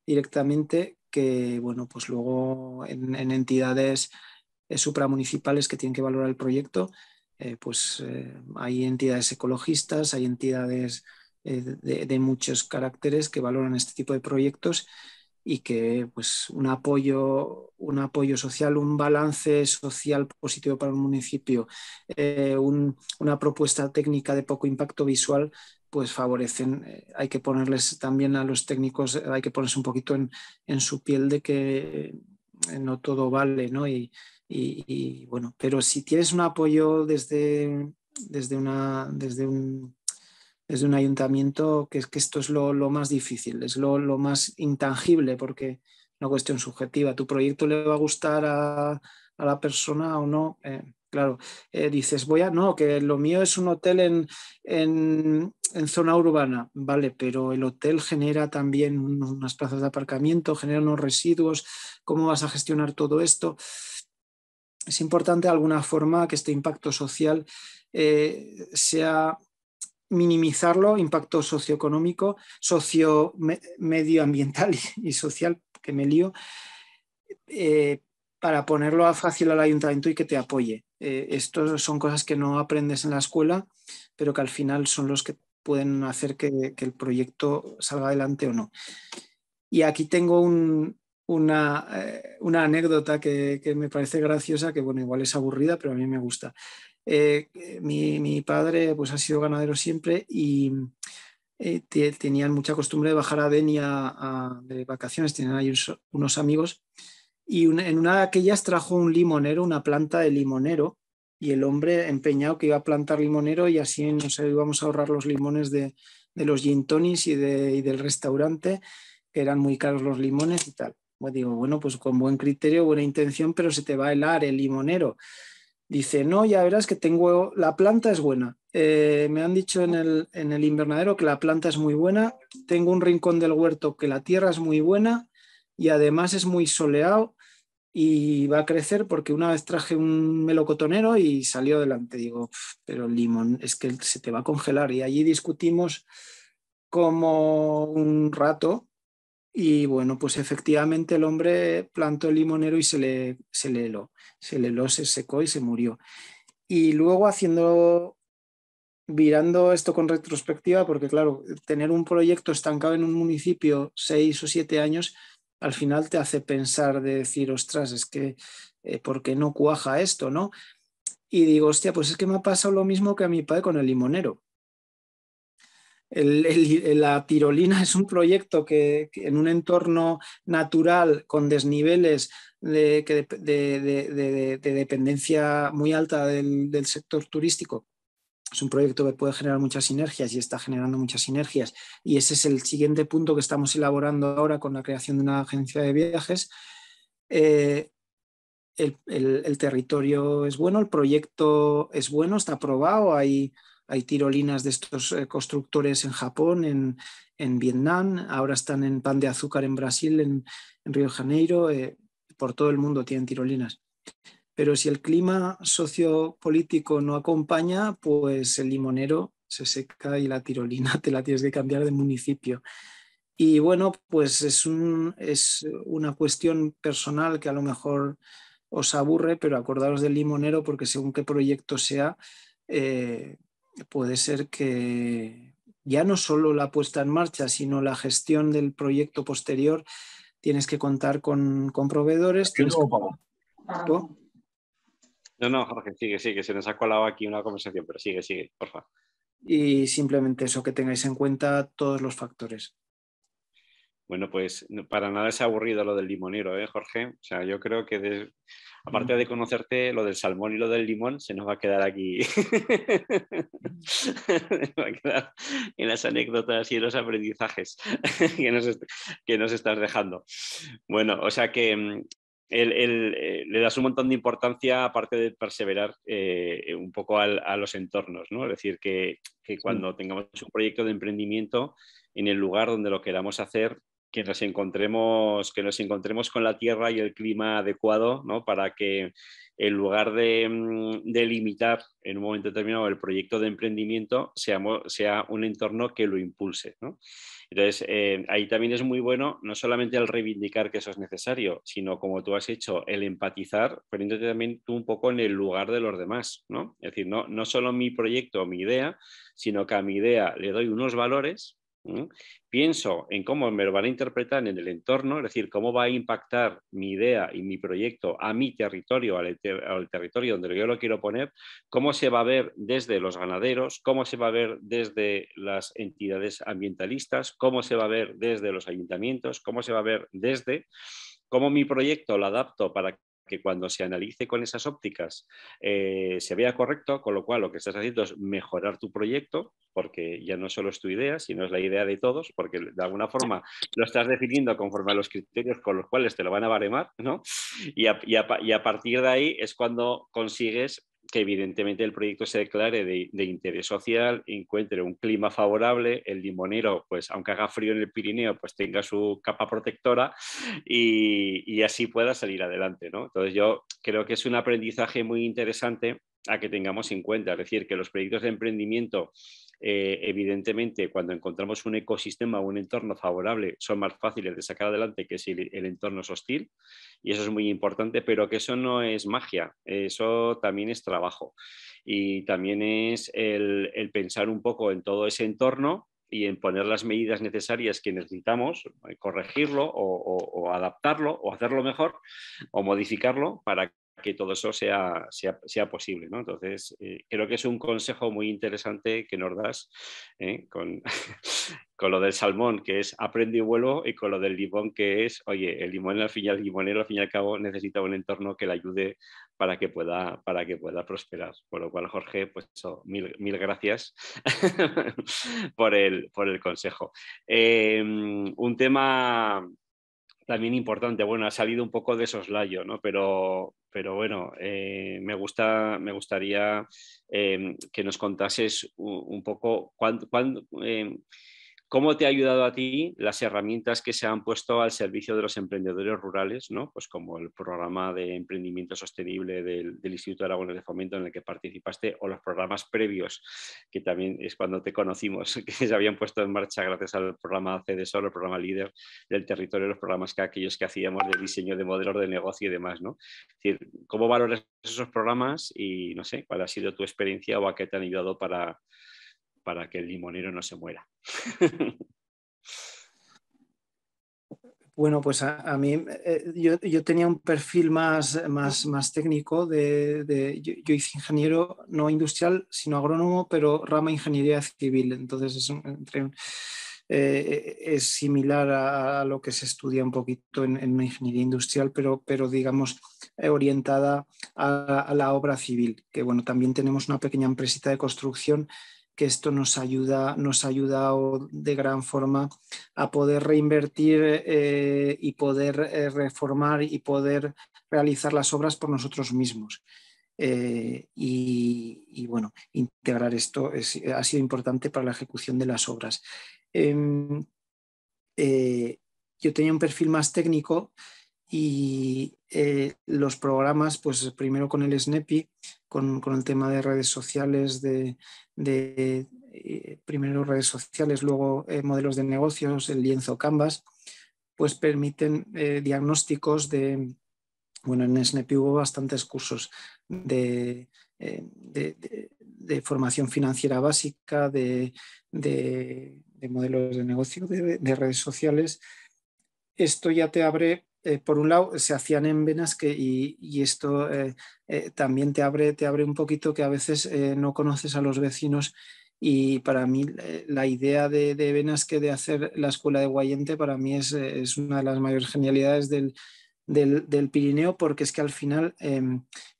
directamente que, bueno, pues luego en entidades supramunicipales que tienen que valorar el proyecto, hay entidades ecologistas, hay entidades de muchos caracteres que valoran este tipo de proyectos y que pues, un apoyo social, un balance social positivo para un municipio, una propuesta técnica de poco impacto visual, pues favorecen. Hay que ponerles también a los técnicos, hay que ponerse un poquito en su piel de que no todo vale, ¿no? Y bueno, pero si tienes un apoyo desde un ayuntamiento, que es que esto es lo más difícil, es lo más intangible, porque es una cuestión subjetiva. ¿Tu proyecto le va a gustar a la persona o no? Claro, dices, no, que lo mío es un hotel en zona urbana, vale, pero el hotel genera también unas plazas de aparcamiento, genera unos residuos, ¿cómo vas a gestionar todo esto? Es importante de alguna forma que este impacto social sea minimizarlo, impacto socioeconómico, medioambiental y social, que me lío, para ponerlo fácil al ayuntamiento y que te apoye. Esto son cosas que no aprendes en la escuela, pero que al final son los que pueden hacer que el proyecto salga adelante o no. Y aquí tengo una anécdota que me parece graciosa, que bueno, igual es aburrida, pero a mí me gusta. Mi padre pues, ha sido ganadero siempre y tenían mucha costumbre de bajar a Denia de vacaciones, tenían ahí unos amigos y en una de aquellas trajo un limonero, una planta de limonero, y el hombre empeñado que iba a plantar limonero y así nos íbamos a ahorrar los limones de los gin tonics y del restaurante, que eran muy caros los limones y tal. Pues digo, bueno, pues con buen criterio, buena intención, pero se te va a helar el limonero. Dice, no, ya verás que la planta es buena. Me han dicho en el invernadero que la planta es muy buena. Tengo un rincón del huerto que la tierra es muy buena y además es muy soleado y va a crecer porque una vez traje un melocotonero y salió adelante. Digo, pero el limón es que se te va a congelar. Y allí discutimos como un rato. Y bueno, pues efectivamente el hombre plantó el limonero y se le heló, se secó y se murió. Y luego virando esto con retrospectiva, porque claro, tener un proyecto estancado en un municipio 6 o 7 años, al final te hace pensar de decir, ostras, es que, ¿por qué no cuaja esto, no? Y digo, hostia, pues es que me ha pasado lo mismo que a mi padre con el limonero. La tirolina es un proyecto que en un entorno natural con desniveles de dependencia muy alta del sector turístico, es un proyecto que puede generar muchas sinergias y está generando muchas sinergias. Y ese es el siguiente punto que estamos elaborando ahora con la creación de una agencia de viajes. El territorio es bueno, el proyecto es bueno, está aprobado, hay tirolinas de estos constructores en Japón, en Vietnam, ahora están en Pan de Azúcar en Brasil, en Río de Janeiro, por todo el mundo tienen tirolinas. Pero si el clima sociopolítico no acompaña, pues el limonero se seca y la tirolina te la tienes que cambiar de municipio. Y bueno, pues es una cuestión personal que a lo mejor os aburre, pero acordaros del limonero porque según qué proyecto sea, puede ser que ya no solo la puesta en marcha, sino la gestión del proyecto posterior, tienes que contar con proveedores. No, Jorge, sigue, se nos ha colado aquí una conversación, pero sigue, por favor. Y simplemente eso, que tengáis en cuenta todos los factores. Bueno, pues para nada es aburrido lo del limonero, Jorge? O sea, yo creo que aparte de conocerte, lo del salmón y lo del limón se nos va a quedar aquí. Va a quedar en las anécdotas y en los aprendizajes que nos estás dejando. Bueno, o sea que le das un montón de importancia, aparte de perseverar un poco a los entornos, ¿no? Es decir, que cuando tengamos un proyecto de emprendimiento, en el lugar donde lo queramos hacer, que nos encontremos con la tierra y el clima adecuado, ¿no? Para que en lugar de limitar en un momento determinado el proyecto de emprendimiento, sea un entorno que lo impulse, ¿no? Entonces, ahí también es muy bueno no solamente el reivindicar que eso es necesario, sino como tú has hecho, el empatizar, poniéndote también tú un poco en el lugar de los demás, ¿no? Es decir, no solo mi proyecto o mi idea, sino que a mi idea le doy unos valores. Pienso en cómo me lo van a interpretar en el entorno, es decir, cómo va a impactar mi idea y mi proyecto a mi territorio, al territorio donde yo lo quiero poner, cómo se va a ver desde los ganaderos, cómo se va a ver desde las entidades ambientalistas, cómo se va a ver desde los ayuntamientos, cómo se va a ver desde cómo mi proyecto lo adapto para que cuando se analice con esas ópticas se vea correcto, con lo cual lo que estás haciendo es mejorar tu proyecto, porque ya no solo es tu idea, sino es la idea de todos, porque de alguna forma lo estás definiendo conforme a los criterios con los cuales te lo van a baremar, ¿no? Y a partir de ahí es cuando consigues que evidentemente el proyecto se declare de interés social, encuentre un clima favorable, el limonero, pues aunque haga frío en el Pirineo, pues tenga su capa protectora y así pueda salir adelante, ¿no? Entonces yo creo que es un aprendizaje muy interesante a que tengamos en cuenta, es decir, que los proyectos de emprendimiento evidentemente cuando encontramos un ecosistema o un entorno favorable son más fáciles de sacar adelante que si el entorno es hostil, y eso es muy importante, pero que eso no es magia, eso también es trabajo y también es el pensar un poco en todo ese entorno y en poner las medidas necesarias que necesitamos, corregirlo o adaptarlo o hacerlo mejor o modificarlo para que todo eso sea posible, ¿no? Entonces, creo que es un consejo muy interesante que nos das con, con lo del salmón, que es aprende y vuelo, y con lo del limón, que es, oye, el limonero al fin y al cabo necesita un entorno que le ayude para que pueda prosperar. Por lo cual, Jorge, pues eso, mil gracias por el consejo. Un tema también importante, bueno, ha salido un poco de soslayo, ¿no? Pero bueno, me gustaría que nos contases un poco cómo te ha ayudado a ti las herramientas que se han puesto al servicio de los emprendedores rurales, ¿no? Pues como el programa de emprendimiento sostenible del Instituto de Aragones de Fomento en el que participaste, o los programas previos, que también es cuando te conocimos, que se habían puesto en marcha gracias al programa CDSOL, el programa líder del territorio, los programas que aquellos que hacíamos de diseño de modelos de negocio y demás, ¿no? Es decir, ¿cómo valoras esos programas y no sé, cuál ha sido tu experiencia o a qué te han ayudado para que el limonero no se muera? Bueno, pues a mí yo tenía un perfil más técnico. Yo hice ingeniero no industrial, sino agrónomo, pero rama ingeniería civil. Entonces es similar a lo que se estudia un poquito en una ingeniería industrial, pero digamos orientada a la obra civil. Que bueno, también tenemos una pequeña empresita de construcción que esto nos ha ayudado de gran forma a poder reinvertir y poder reformar y poder realizar las obras por nosotros mismos. Y bueno, integrar esto ha sido importante para la ejecución de las obras. Yo tenía un perfil más técnico y los programas, pues primero con el SNEPI, con el tema de redes sociales, primero redes sociales, luego modelos de negocios, el lienzo Canvas, pues permiten diagnósticos bueno, en SNEPI hubo bastantes cursos de formación financiera básica, de modelos de negocio, de redes sociales. Esto ya te abre, por un lado, se hacían en Benasque y esto también te abre un poquito que a veces no conoces a los vecinos. Y para mí la idea de Benasque de hacer la escuela de Guayente para mí es una de las mayores genialidades del Pirineo, porque es que al final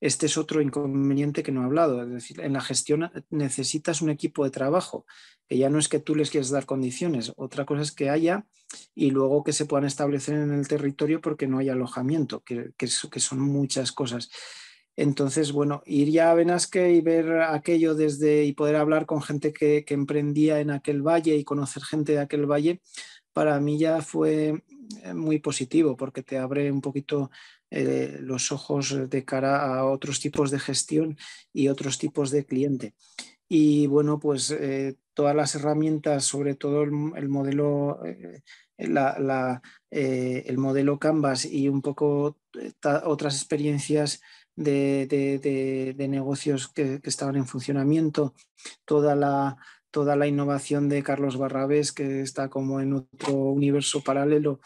este es otro inconveniente que no he hablado. Es decir, en la gestión necesitas un equipo de trabajo, que ya no es que tú les quieres dar condiciones, otra cosa es que haya y luego que se puedan establecer en el territorio porque no hay alojamiento, que son muchas cosas. Entonces, bueno, ir ya a Benasque y ver aquello y poder hablar con gente que emprendía en aquel valle y conocer gente de aquel valle, para mí ya fue muy positivo porque te abre un poquito los ojos de cara a otros tipos de gestión y otros tipos de cliente. Y bueno, pues todas las herramientas, sobre todo el modelo, el modelo Canvas y un poco otras experiencias de negocios que estaban en funcionamiento, toda la innovación de Carlos Barrabés, que está como en otro universo paralelo,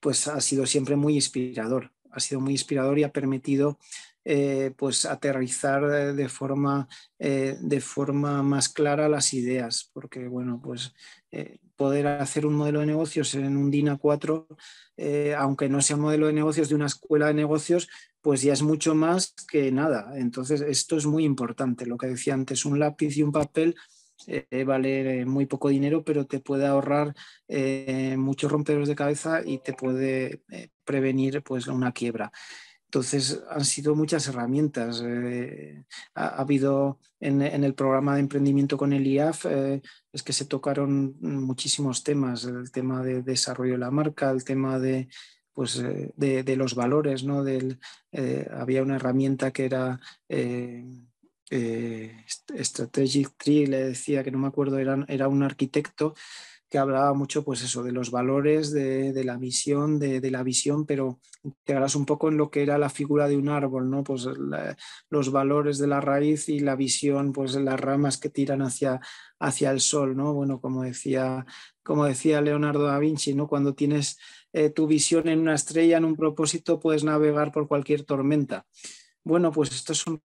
pues ha sido siempre muy inspirador. Ha sido muy inspirador y ha permitido pues aterrizar de forma más clara las ideas, porque bueno, pues poder hacer un modelo de negocios en un DIN A4, aunque no sea un modelo de negocios de una escuela de negocios, pues ya es mucho más que nada. Entonces esto es muy importante, lo que decía antes, un lápiz y un papel vale muy poco dinero, pero te puede ahorrar muchos rompedores de cabeza y te puede prevenir pues una quiebra. Entonces han sido muchas herramientas. Ha habido en el programa de emprendimiento con el IAF, es que se tocaron muchísimos temas, el tema de desarrollo de la marca, el tema pues, de los valores, ¿no? Había una herramienta que era Strategic Tree, le decía, que no me acuerdo, era un arquitecto que hablaba mucho, pues eso, de los valores, de la misión, de la visión, pero integrarlas un poco en lo que era la figura de un árbol, ¿no? Pues los valores de la raíz y la visión, pues las ramas que tiran hacia el sol, ¿no? Bueno, como decía Leonardo da Vinci, ¿no? Cuando tienes tu visión en una estrella, en un propósito, puedes navegar por cualquier tormenta. Bueno, pues estos son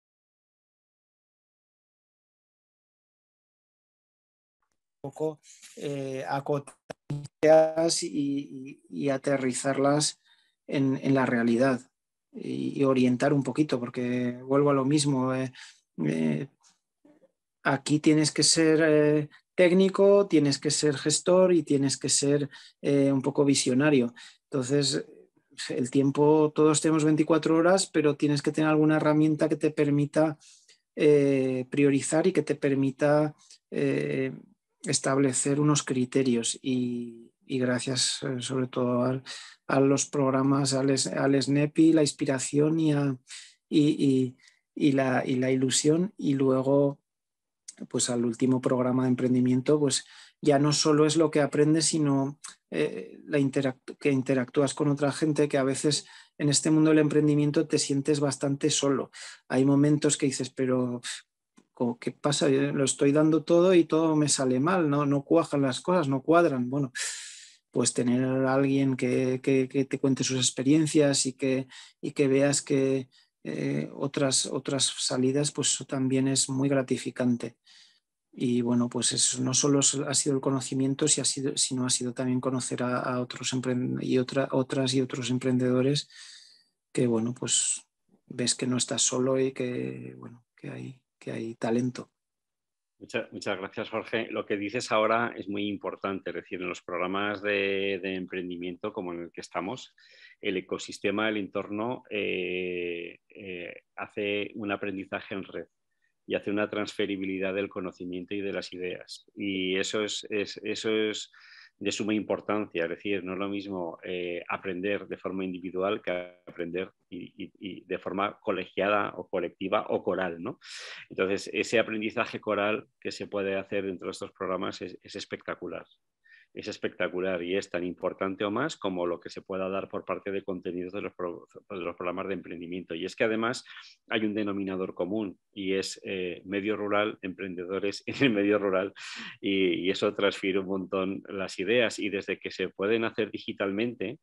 poco acotar y aterrizarlas en la realidad y orientar un poquito, porque vuelvo a lo mismo. Aquí tienes que ser técnico, tienes que ser gestor y tienes que ser un poco visionario. Entonces, el tiempo, todos tenemos 24 horas, pero tienes que tener alguna herramienta que te permita priorizar y que te permita establecer unos criterios y gracias sobre todo a los programas, al SNEPI, la inspiración y, y la ilusión, y luego pues al último programa de emprendimiento, pues ya no solo es lo que aprendes, sino que interactúas con otra gente, que a veces en este mundo del emprendimiento te sientes bastante solo. Hay momentos que dices, pero ¿qué pasa? Yo lo estoy dando todo y todo me sale mal, no cuajan las cosas, no cuadran. Bueno, pues tener a alguien que te cuente sus experiencias y que veas que otras salidas, pues también es muy gratificante. Y bueno, pues eso no solo ha sido el conocimiento, sino ha sido también conocer a otros otras y otros emprendedores que, bueno, pues ves que no estás solo y que, bueno, que hay talento. Muchas gracias, Jorge. Lo que dices ahora es muy importante, es decir, en los programas de emprendimiento como en el que estamos, el ecosistema, el entorno hace un aprendizaje en red y hace una transferibilidad del conocimiento y de las ideas. Y eso es de suma importancia, es decir, no es lo mismo aprender de forma individual que aprender y de forma colegiada o colectiva o coral, ¿no? Entonces, ese aprendizaje coral que se puede hacer dentro de estos programas es espectacular. Es espectacular y es tan importante o más como lo que se pueda dar por parte de contenidos de los programas de emprendimiento. Y es que además hay un denominador común y es medio rural, emprendedores en el medio rural, y eso transfiere un montón las ideas, y desde que se pueden hacer digitalmente,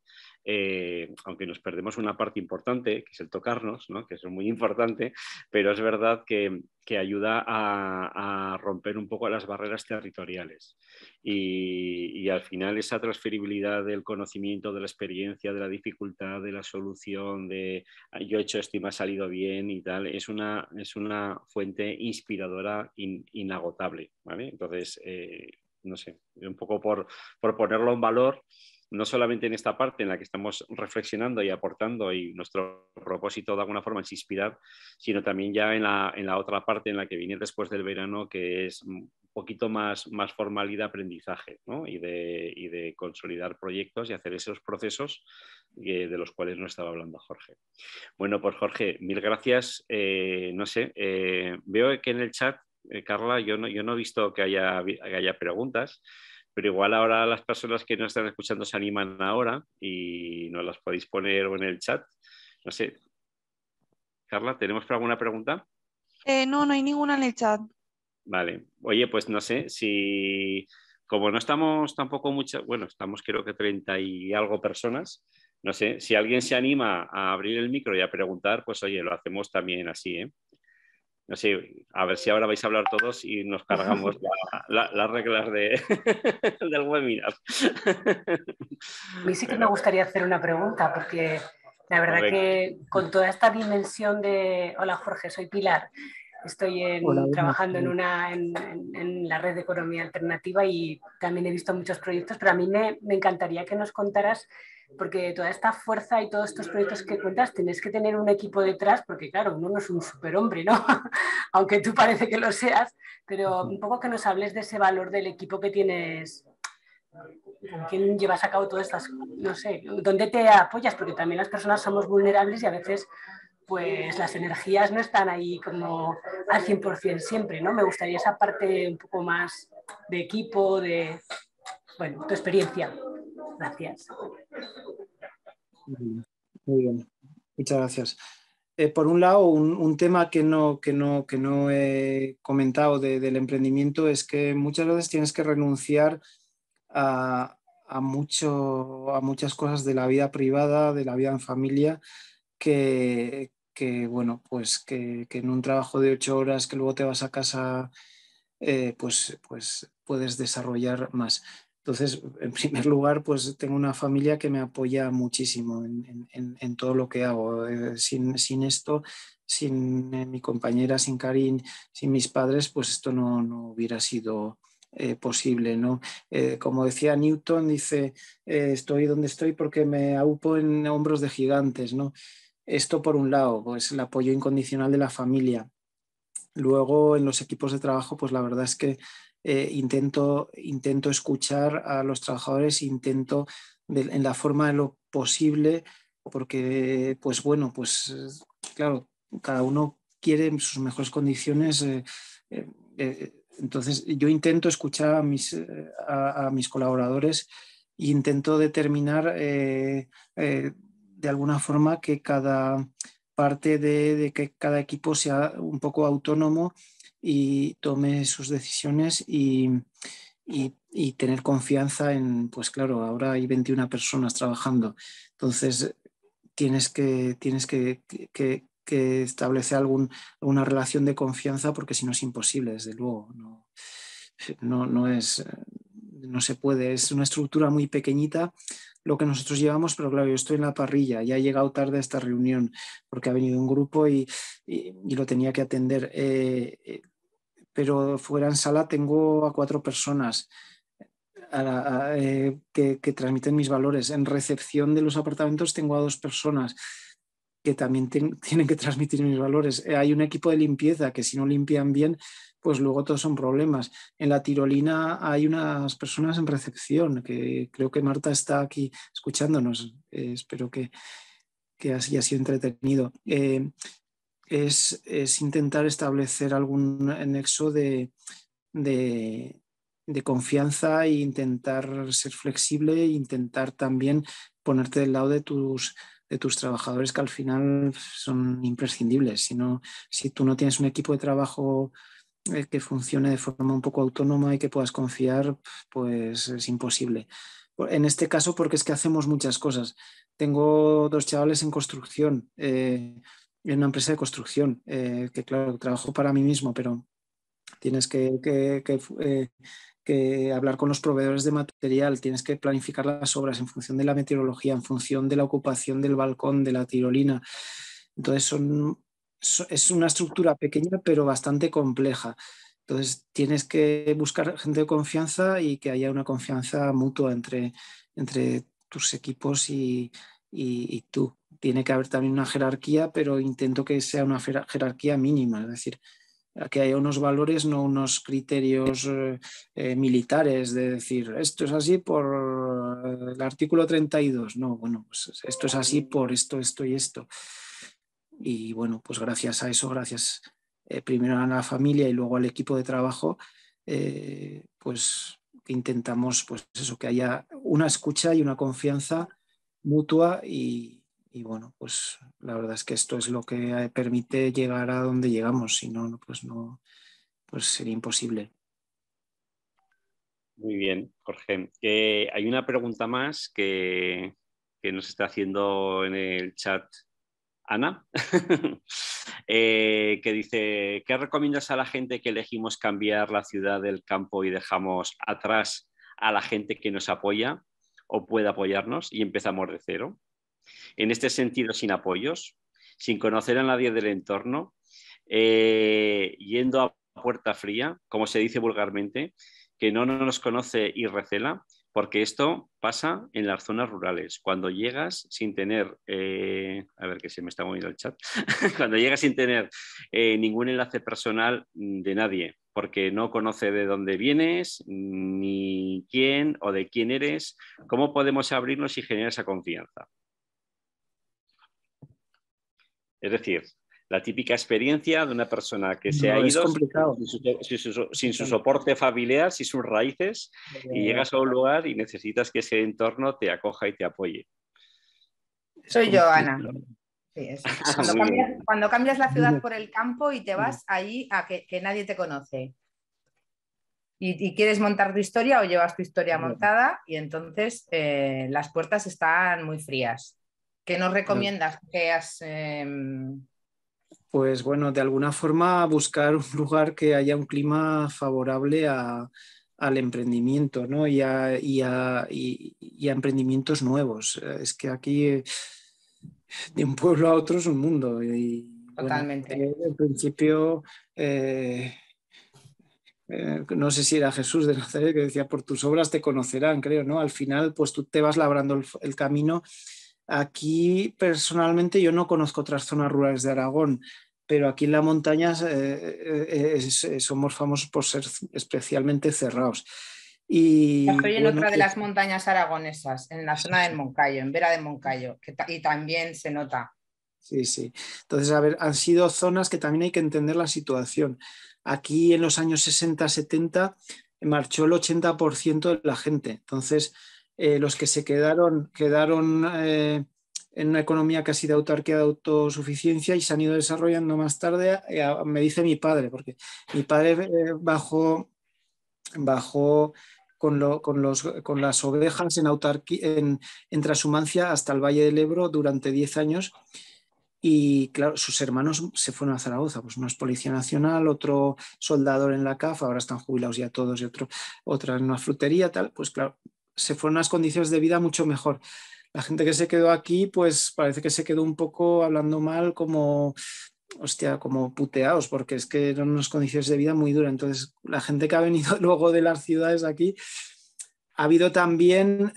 aunque nos perdemos una parte importante, que es el tocarnos, ¿no? Que eso es muy importante, pero es verdad que ayuda a romper un poco las barreras territoriales. Y al final esa transferibilidad del conocimiento, de la experiencia, de la dificultad, de la solución, de yo he hecho esto y me ha salido bien y tal, es una fuente inspiradora inagotable, ¿vale? Entonces, no sé, un poco por ponerlo en valor, no solamente en esta parte en la que estamos reflexionando y aportando, y nuestro propósito de alguna forma es inspirar, sino también ya en la otra parte en la que viene después del verano, que es un poquito más formal y de aprendizaje, ¿no? y de consolidar proyectos y hacer esos procesos de los cuales nos estaba hablando Jorge. Bueno, pues Jorge, mil gracias. No sé, veo que en el chat Carla, yo no he visto que haya preguntas, pero igual ahora las personas que nos están escuchando se animan ahora y nos las podéis poner en el chat. No sé, Carla, ¿tenemos alguna pregunta? No, no hay ninguna en el chat. Vale. Oye, pues no sé si, como no estamos tampoco muchas, bueno, estamos creo que 30 y algo personas, no sé, si alguien se anima a abrir el micro y a preguntar, pues oye, lo hacemos también así, ¿eh? No sé, a ver si ahora vais a hablar todos y nos cargamos las reglas del webinar. A mí sí que me Pero, gustaría hacer una pregunta, porque la verdad correcto. que con toda esta dimensión de... Hola Jorge, soy Pilar. Estoy Hola, buenas trabajando tardes. en la red de economía alternativa y también he visto muchos proyectos, pero a mí me encantaría que nos contaras, porque toda esta fuerza y todos estos proyectos que cuentas, tienes que tener un equipo detrás, porque claro, uno no es un superhombre, ¿no? Aunque tú parece que lo seas, pero un poco que nos hables de ese valor del equipo que tienes. ¿Con quién llevas a cabo todas estas, no sé, dónde te apoyas? Porque también las personas somos vulnerables y a veces pues las energías no están ahí como al 100% siempre, ¿no? Me gustaría esa parte un poco más de equipo, de, bueno, tu experiencia. Gracias. Muy bien, muchas gracias. Por un lado, un tema que no he comentado del emprendimiento es que muchas veces tienes que renunciar a muchas cosas de la vida privada, de la vida en familia, bueno, pues que en un trabajo de 8 horas que luego te vas a casa, pues puedes desarrollar más. Entonces, en primer lugar, pues tengo una familia que me apoya muchísimo en todo lo que hago. Sin esto, sin mi compañera, sin Karin, sin mis padres, pues esto no hubiera sido posible, ¿no? Como decía Newton, dice, estoy donde estoy porque me aupo en hombros de gigantes, ¿no? Esto por un lado, pues el apoyo incondicional de la familia. Luego en los equipos de trabajo, pues la verdad es que intento escuchar a los trabajadores, en la forma de lo posible, porque pues bueno, pues claro, cada uno quiere sus mejores condiciones. Entonces yo intento escuchar a mis colaboradores e intento determinar de alguna forma que cada parte de que cada equipo sea un poco autónomo y tome sus decisiones y tener confianza pues claro, ahora hay 21 personas trabajando, entonces tienes que establecer alguna relación de confianza porque si no es imposible, desde luego. No se puede, es una estructura muy pequeñita lo que nosotros llevamos, pero claro, yo estoy en la parrilla, ya he llegado tarde a esta reunión porque ha venido un grupo y lo tenía que atender, pero fuera en sala tengo a 4 personas que transmiten mis valores. En recepción de los apartamentos tengo a 2 personas que también tienen que transmitir mis valores. Hay un equipo de limpieza que si no limpian bien, pues luego todos son problemas. En la tirolina hay unas personas en recepción, que creo que Marta está aquí escuchándonos. Espero que haya sido entretenido. Es intentar establecer algún nexo de confianza e intentar ser flexible e intentar también ponerte del lado de tus trabajadores que al final son imprescindibles. Si tú no tienes un equipo de trabajo que funcione de forma un poco autónoma y que puedas confiar, pues es imposible. En este caso, porque es que hacemos muchas cosas. Tengo 2 chavales en construcción, en una empresa de construcción, que claro, trabajo para mí mismo, pero tienes que hablar con los proveedores de material, tienes que planificar las obras en función de la meteorología, en función de la ocupación del balcón, de la tirolina. Entonces es una estructura pequeña pero bastante compleja. Entonces tienes que buscar gente de confianza y que haya una confianza mutua entre tus equipos y tú. Tiene que haber también una jerarquía, pero intento que sea una jerarquía mínima, es decir, que haya unos valores, no unos criterios militares de decir esto es así por el artículo 32. No, bueno, pues esto es así por esto, esto y esto. Y bueno, pues gracias a eso, gracias primero a la familia y luego al equipo de trabajo, pues intentamos pues eso, que haya una escucha y una confianza mutua y bueno, pues la verdad es que esto es lo que permite llegar a donde llegamos, si no, no, pues sería imposible. Muy bien, Jorge. Hay una pregunta más que nos está haciendo en el chat Ana, que dice, ¿qué recomiendas a la gente que elegimos cambiar la ciudad del campo y dejamos atrás a la gente que nos apoya o puede apoyarnos y empezamos de cero? En este sentido, sin apoyos, sin conocer a nadie del entorno, yendo a puerta fría, como se dice vulgarmente, que no nos conoce y recela, porque esto pasa en las zonas rurales. Cuando llegas sin tener, a ver que se me está moviendo el chat, cuando llegas sin tener ningún enlace personal de nadie, porque no conoce de dónde vienes, ni quién o de quién eres, ¿cómo podemos abrirnos y generar esa confianza? Es decir, la típica experiencia de una persona que se ha No, es ido complicado. sin su soporte familiar, sin sus raíces, y llegas a un lugar y necesitas que ese entorno te acoja y te apoye. Soy yo, Ana. Sí, eso. Muy Cuando cambias la ciudad por el campo y te vas allí a que nadie te conoce. Y quieres montar tu historia o llevas tu historia montada y entonces las puertas están muy frías. ¿Qué nos recomiendas? Pues bueno, de alguna forma buscar un lugar que haya un clima favorable al emprendimiento, ¿no? y a emprendimientos nuevos. Es que aquí de un pueblo a otro es un mundo. Y, Totalmente. bueno, en principio, no sé si era Jesús de Nazaret que decía, por tus obras te conocerán, creo, ¿no? Al final, pues tú te vas labrando el camino. Aquí, personalmente, yo no conozco otras zonas rurales de Aragón, pero aquí en la montaña somos famosos por ser especialmente cerrados. Y estoy en bueno, otra de las montañas aragonesas, en la zona del Moncayo, en Vera de Moncayo, y también se nota. sí, sí. Entonces, a ver, han sido zonas que también hay que entender la situación. Aquí en los años 60-70 marchó el 80% de la gente. Entonces, los que se quedaron en una economía casi de autarquía, de autosuficiencia y se han ido desarrollando más tarde, me dice mi padre, porque mi padre bajó con las ovejas en transhumancia hasta el Valle del Ebro durante 10 años. Y claro, sus hermanos se fueron a Zaragoza, pues uno es policía nacional, otro soldador en la CAF, ahora están jubilados ya todos, y otra en una frutería, tal, pues claro, se fueron a unas condiciones de vida mucho mejor. La gente que se quedó aquí, pues parece que se quedó un poco hablando mal, como, hostia, como puteados, porque es que eran unas condiciones de vida muy duras. Entonces, la gente que ha venido luego de las ciudades aquí, ha habido también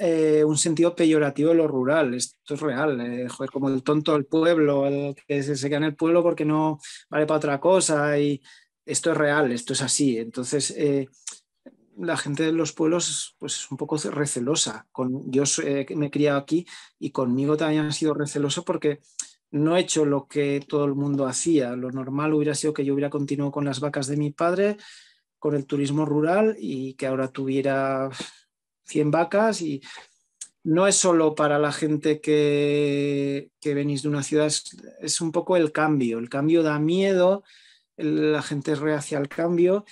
un sentido peyorativo de lo rural. Esto es real. Joder, como el tonto del pueblo, el que se queda en el pueblo porque no vale para otra cosa. Y esto es real, esto es así. Entonces, la gente de los pueblos pues, es un poco recelosa. Yo me he criado aquí y conmigo también ha sido receloso porque no he hecho lo que todo el mundo hacía. Lo normal hubiera sido que yo hubiera continuado con las vacas de mi padre, con el turismo rural y que ahora tuviera 100 vacas. Y no es solo para la gente que venís de una ciudad, es un poco el cambio. El cambio da miedo, la gente es reacia al cambio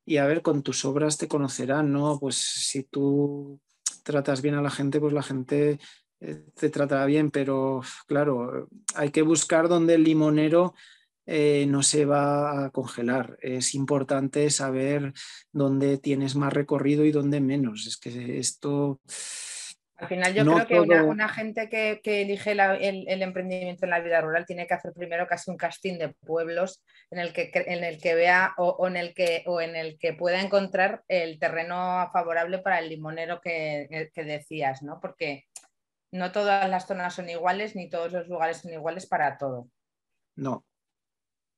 y a ver, con tus obras te conocerán, ¿no? Pues si tú tratas bien a la gente, pues la gente te tratará bien, pero claro, hay que buscar donde el limonero no se va a congelar. Es importante saber dónde tienes más recorrido y dónde menos. Es que esto... Al final yo no creo que todo... una gente que elige el emprendimiento en la vida rural tiene que hacer primero casi un casting de pueblos en el que vea o en el que pueda encontrar el terreno favorable para el limonero que decías, ¿no? Porque no todas las zonas son iguales ni todos los lugares son iguales para todo. No,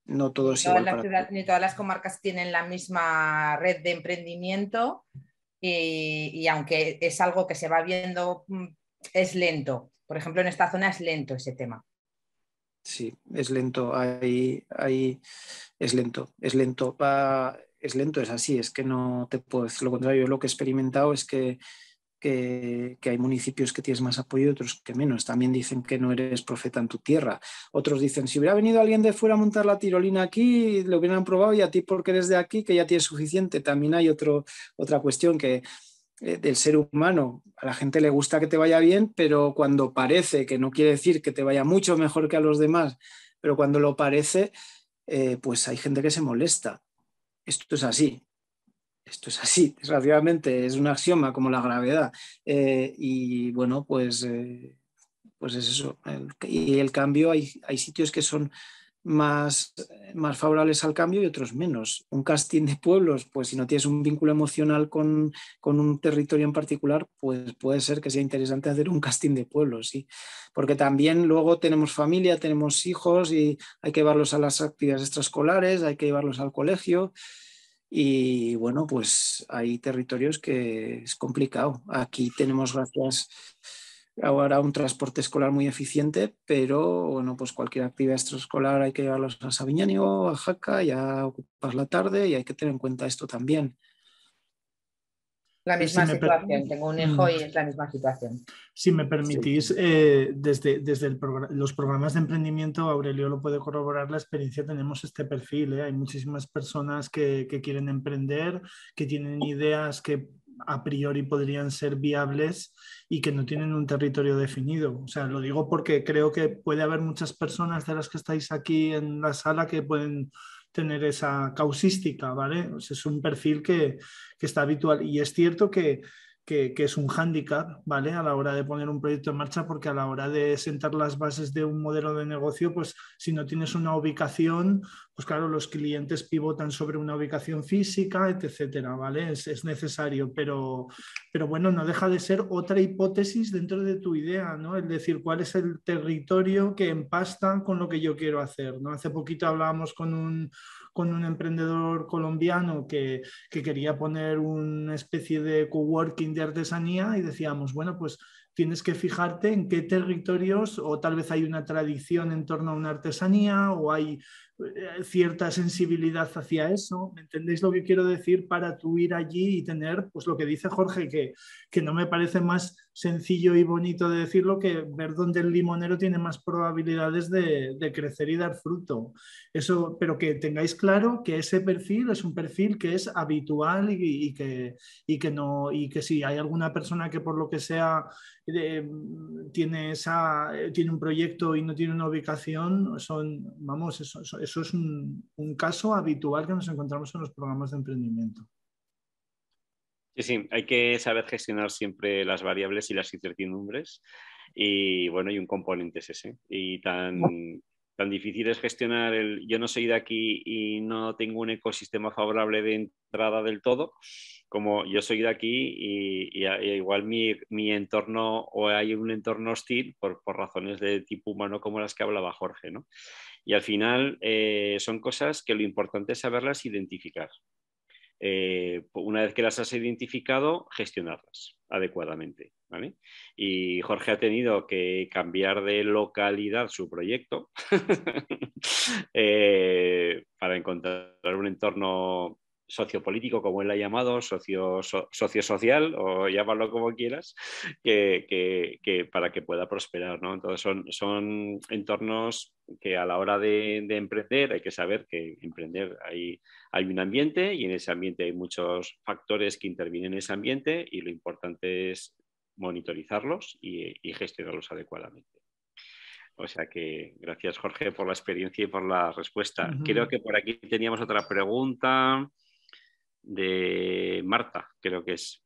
no todo es igual para todo. Ni todas las comarcas tienen la misma red de emprendimiento y aunque es algo que se va viendo, es lento. Por ejemplo, en esta zona es lento ese tema. Sí, es lento. Es lento. Es así, es que no te puedo decir lo contrario. Lo que he experimentado es que hay municipios que tienes más apoyo y otros que menos. También dicen que no eres profeta en tu tierra. Otros dicen, si hubiera venido alguien de fuera a montar la tirolina aquí, lo hubieran probado y a ti porque eres de aquí, que ya tienes suficiente. También hay otra cuestión que del ser humano. A la gente le gusta que te vaya bien, pero cuando parece, que no quiere decir que te vaya mucho mejor que a los demás, pero cuando lo parece, pues hay gente que se molesta. Esto es así. Esto es así, desgraciadamente, es un axioma como la gravedad. Y bueno, pues es eso. Y el cambio, hay sitios que son más favorables al cambio y otros menos. Un casting de pueblos, pues si no tienes un vínculo emocional con un territorio en particular, pues puede ser que sea interesante hacer un casting de pueblos, sí. Porque también luego tenemos familia, tenemos hijos y hay que llevarlos a las actividades extraescolares, hay que llevarlos al colegio. Y bueno, pues hay territorios que es complicado. Aquí tenemos, gracias ahora, un transporte escolar muy eficiente, pero bueno, pues cualquier actividad extraescolar hay que llevarlos a Sabiñánigo, a Jaca, ya ocupas la tarde y hay que tener en cuenta esto también. La Si misma me per- situación. Tengo un hijo y es la misma situación. Si me Sí. permitís, desde los programas de emprendimiento, Aurelio lo puede corroborar la experiencia, tenemos este perfil, ¿eh? Hay muchísimas personas que quieren emprender, que tienen ideas que a priori podrían ser viables y que no tienen un territorio definido. O sea, lo digo porque creo que puede haber muchas personas de las que estáis aquí en la sala que pueden tener esa causística, ¿vale? O sea, es un perfil que está habitual y es cierto que es un hándicap, ¿vale? A la hora de poner un proyecto en marcha, porque a la hora de sentar las bases de un modelo de negocio, pues si no tienes una ubicación, pues claro, los clientes pivotan sobre una ubicación física, etcétera, ¿vale? Es necesario, pero bueno, no deja de ser otra hipótesis dentro de tu idea, ¿no? Es decir, cuál es el territorio que empasta con lo que yo quiero hacer, ¿no? Hace poquito hablábamos con un emprendedor colombiano que quería poner una especie de coworking de artesanía y decíamos, bueno, pues tienes que fijarte en qué territorios o tal vez hay una tradición en torno a una artesanía o hay cierta sensibilidad hacia eso. ¿Me entendéis lo que quiero decir? Para tú ir allí y tener, pues lo que dice Jorge, que no me parece más sencillo y bonito de decirlo que ver dónde el limonero tiene más probabilidades de crecer y dar fruto. Eso, pero que tengáis claro que ese perfil es un perfil que es habitual y que no, y que si hay alguna persona que por lo que sea tiene un proyecto y no tiene una ubicación, vamos, eso es un caso habitual que nos encontramos en los programas de emprendimiento. Sí, sí, hay que saber gestionar siempre las variables y las incertidumbres. Y bueno, y un componente es ese. Y tan difícil es gestionar yo no soy de aquí y no tengo un ecosistema favorable de entrada del todo, como yo soy de aquí y igual mi entorno, o hay un entorno hostil por razones de tipo humano como las que hablaba Jorge, ¿no? Y al final son cosas que lo importante es saberlas identificar. Una vez que las has identificado, gestionarlas adecuadamente, ¿vale? Y Jorge ha tenido que cambiar de localidad su proyecto para encontrar un entorno sociopolítico, como él ha llamado, sociosocial, o llámalo como quieras, que para que pueda prosperar, ¿no? Entonces son entornos que a la hora de emprender hay que saber que emprender hay un ambiente y en ese ambiente hay muchos factores que intervienen en ese ambiente y lo importante es monitorizarlos y gestionarlos adecuadamente. O sea que gracias, Jorge, por la experiencia y por la respuesta. Creo que por aquí teníamos otra pregunta de Marta, creo que es.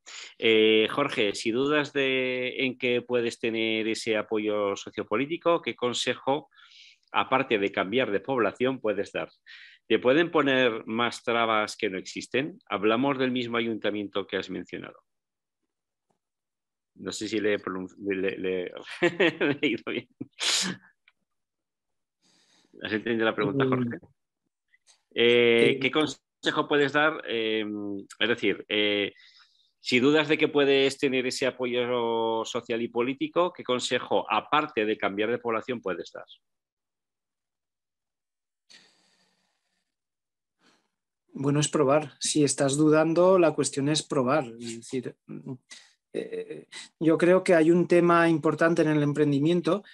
Jorge, si dudas en qué puedes tener ese apoyo sociopolítico, ¿qué consejo, aparte de cambiar de población, puedes dar? ¿Te pueden poner más trabas que no existen? Hablamos del mismo ayuntamiento que has mencionado. No sé si le he leído bien. ¿Has entendido la pregunta, Jorge? ¿Qué consejo puedes dar? Es decir, si dudas de que puedes tener ese apoyo social y político, ¿qué consejo, aparte de cambiar de población, puedes dar? Bueno, es probar. Si estás dudando, la cuestión es probar. Es decir, yo creo que hay un tema importante en el emprendimiento,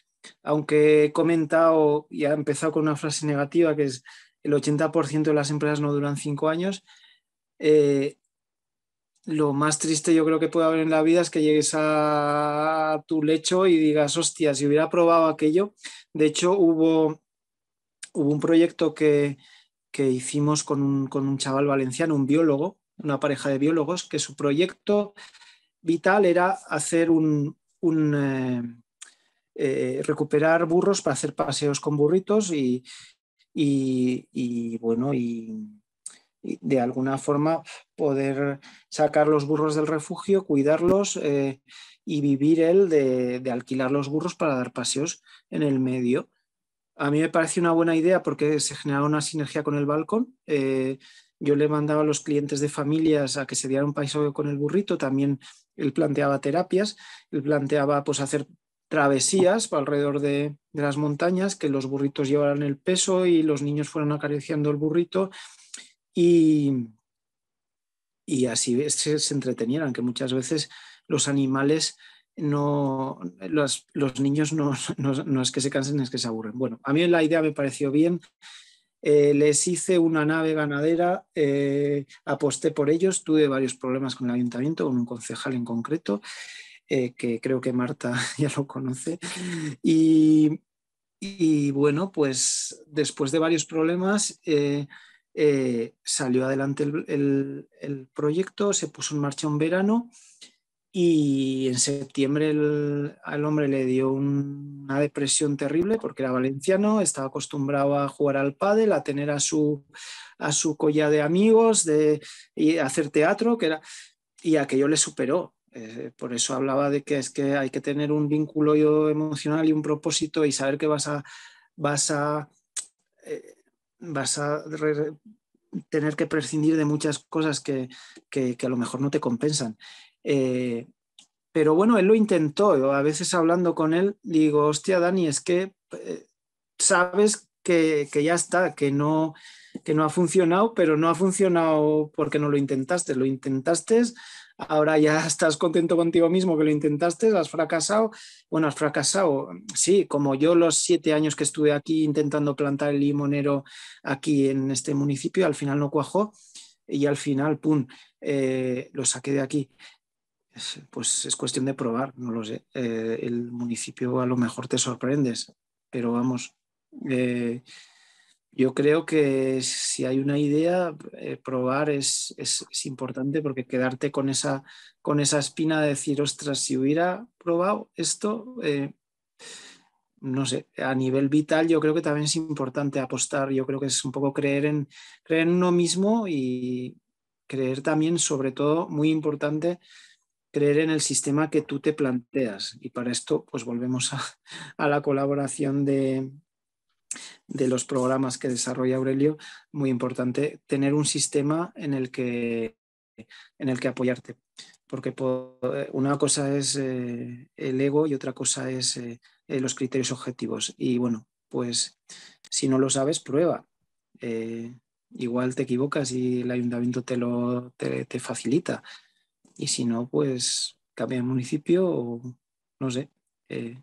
aunque he comentado y ha empezado con una frase negativa, que es el 80% de las empresas no duran 5 años. Lo más triste yo creo que puede haber en la vida es que llegues a tu lecho y digas, hostia, si hubiera probado aquello. De hecho, hubo un proyecto que hicimos con un chaval valenciano, un biólogo, una pareja de biólogos, que su proyecto vital era hacer recuperar burros para hacer paseos con burritos bueno, y de alguna forma poder sacar los burros del refugio, cuidarlos y vivir él de alquilar los burros para dar paseos en el medio. A mí me pareció una buena idea porque se generaba una sinergia con el balcón. Yo le mandaba a los clientes de familias a que se dieran un paseo con el burrito. También él planteaba terapias, él planteaba pues hacer travesías alrededor de las montañas, que los burritos llevaran el peso y los niños fueran acariciando el burrito y, y así se entretenieran, que muchas veces los animales no, los niños no es que se cansen, es que se aburren. Bueno, a mí la idea me pareció bien. Les hice una nave ganadera, aposté por ellos, tuve varios problemas con el ayuntamiento, con un concejal en concreto, que creo que Marta ya lo conoce. Y bueno, pues después de varios problemas salió adelante el proyecto, se puso en marcha un verano y en septiembre al hombre le dio una depresión terrible porque era valenciano, estaba acostumbrado a jugar al pádel, a tener a su colla de amigos, y hacer teatro, y aquello le superó. Por eso hablaba de que es que hay que tener un vínculo emocional y un propósito y saber que vas a, eh, vas a tener que prescindir de muchas cosas que a lo mejor no te compensan. Eh, pero bueno, él lo intentó. Yo a veces hablando con él digo, hostia, Dani, es que sabes que ya está, que no ha funcionado, pero no ha funcionado porque no lo intentaste. Lo intentaste, ahora ya estás contento contigo mismo que lo intentaste, has fracasado. Bueno, has fracasado, sí, como yo los 7 años que estuve aquí intentando plantar el limonero aquí en este municipio, al final no cuajó y al final, pum, lo saqué de aquí. Pues es cuestión de probar, no lo sé. El municipio a lo mejor te sorprendes, pero vamos, yo creo que si hay una idea, probar es importante porque quedarte con esa espina de decir, ostras, si hubiera probado esto, no sé, a nivel vital yo creo que también es importante apostar, yo creo que es un poco creer en uno mismo y creer también, sobre todo, muy importante, creer en el sistema que tú te planteas. Y para esto, pues volvemos a la colaboración de los programas que desarrolla Aurelio. Muy importante tener un sistema en el que apoyarte. Porque una cosa es el ego y otra cosa es los criterios objetivos. Y bueno, pues si no lo sabes, prueba. Igual te equivocas y el ayuntamiento te facilita. Y si no, pues cambia de municipio o no sé.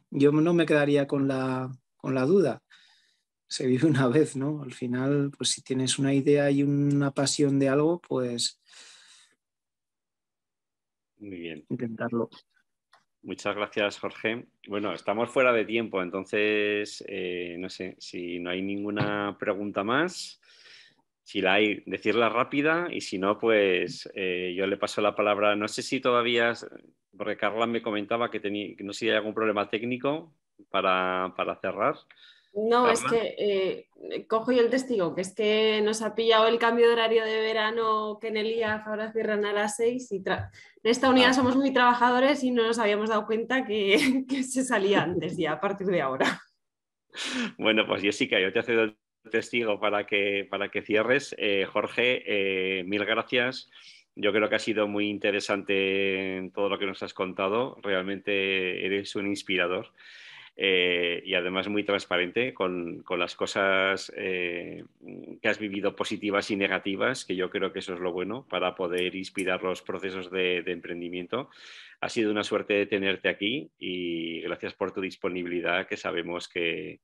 Yo no me quedaría con la duda. Se vive una vez, ¿no? Al final, pues si tienes una idea y una pasión de algo, pues Muy bien. intentarlo. Muchas gracias, Jorge. Bueno, estamos fuera de tiempo, entonces no sé si no hay ninguna pregunta más. Si la hay, decirla rápida y si no, pues yo le paso la palabra. No sé si todavía, porque Carla me comentaba que no sé si hay algún problema técnico para cerrar. No, es Carla. que cojo yo el testigo, que es que nos ha pillado el cambio de horario de verano, que en el IAF ahora cierran a las 6 y en esta unidad somos muy trabajadores y no nos habíamos dado cuenta que, que se salía antes ya, a partir de ahora. Bueno, pues Jessica, yo te cedo el testigo para que cierres. Jorge, mil gracias. Yo creo que ha sido muy interesante todo lo que nos has contado. Realmente eres un inspirador. y además muy transparente con las cosas que has vivido positivas y negativas, que yo creo que eso es lo bueno para poder inspirar los procesos de emprendimiento. Ha sido una suerte tenerte aquí y gracias por tu disponibilidad, que sabemos que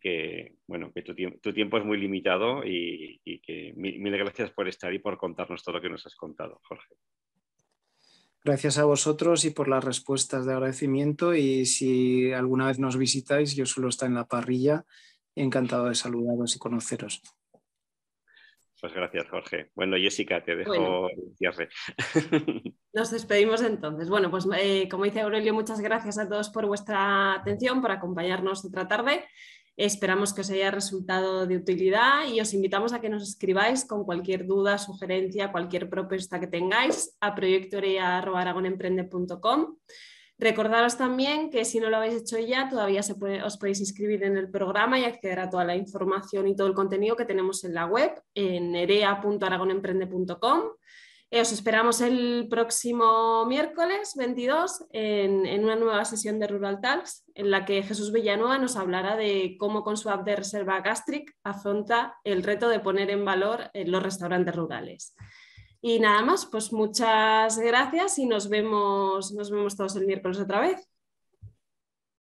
tu tiempo es muy limitado y que mil gracias por estar y por contarnos todo lo que nos has contado, Jorge. Gracias a vosotros y por las respuestas de agradecimiento, y si alguna vez nos visitáis, yo suelo estar en la parrilla, encantado de saludaros y conoceros. Pues gracias, Jorge. Bueno, Jessica, te dejo el cierre. Nos despedimos entonces. Bueno, pues como dice Aurelio, muchas gracias a todos por vuestra atención, por acompañarnos otra tarde. Esperamos que os haya resultado de utilidad y os invitamos a que nos escribáis con cualquier duda, sugerencia, cualquier propuesta que tengáis a proyectoarea@aragonemprende.com. Recordaros también que si no lo habéis hecho ya, todavía os podéis inscribir en el programa y acceder a toda la información y todo el contenido que tenemos en la web, en erea.aragonemprende.com. Os esperamos el próximo miércoles 22 en una nueva sesión de Rural Talks, en la que Jesús Villanueva nos hablará de cómo con su app de reserva Gastric afronta el reto de poner en valor los restaurantes rurales. Y nada más, pues muchas gracias y nos vemos todos el miércoles otra vez.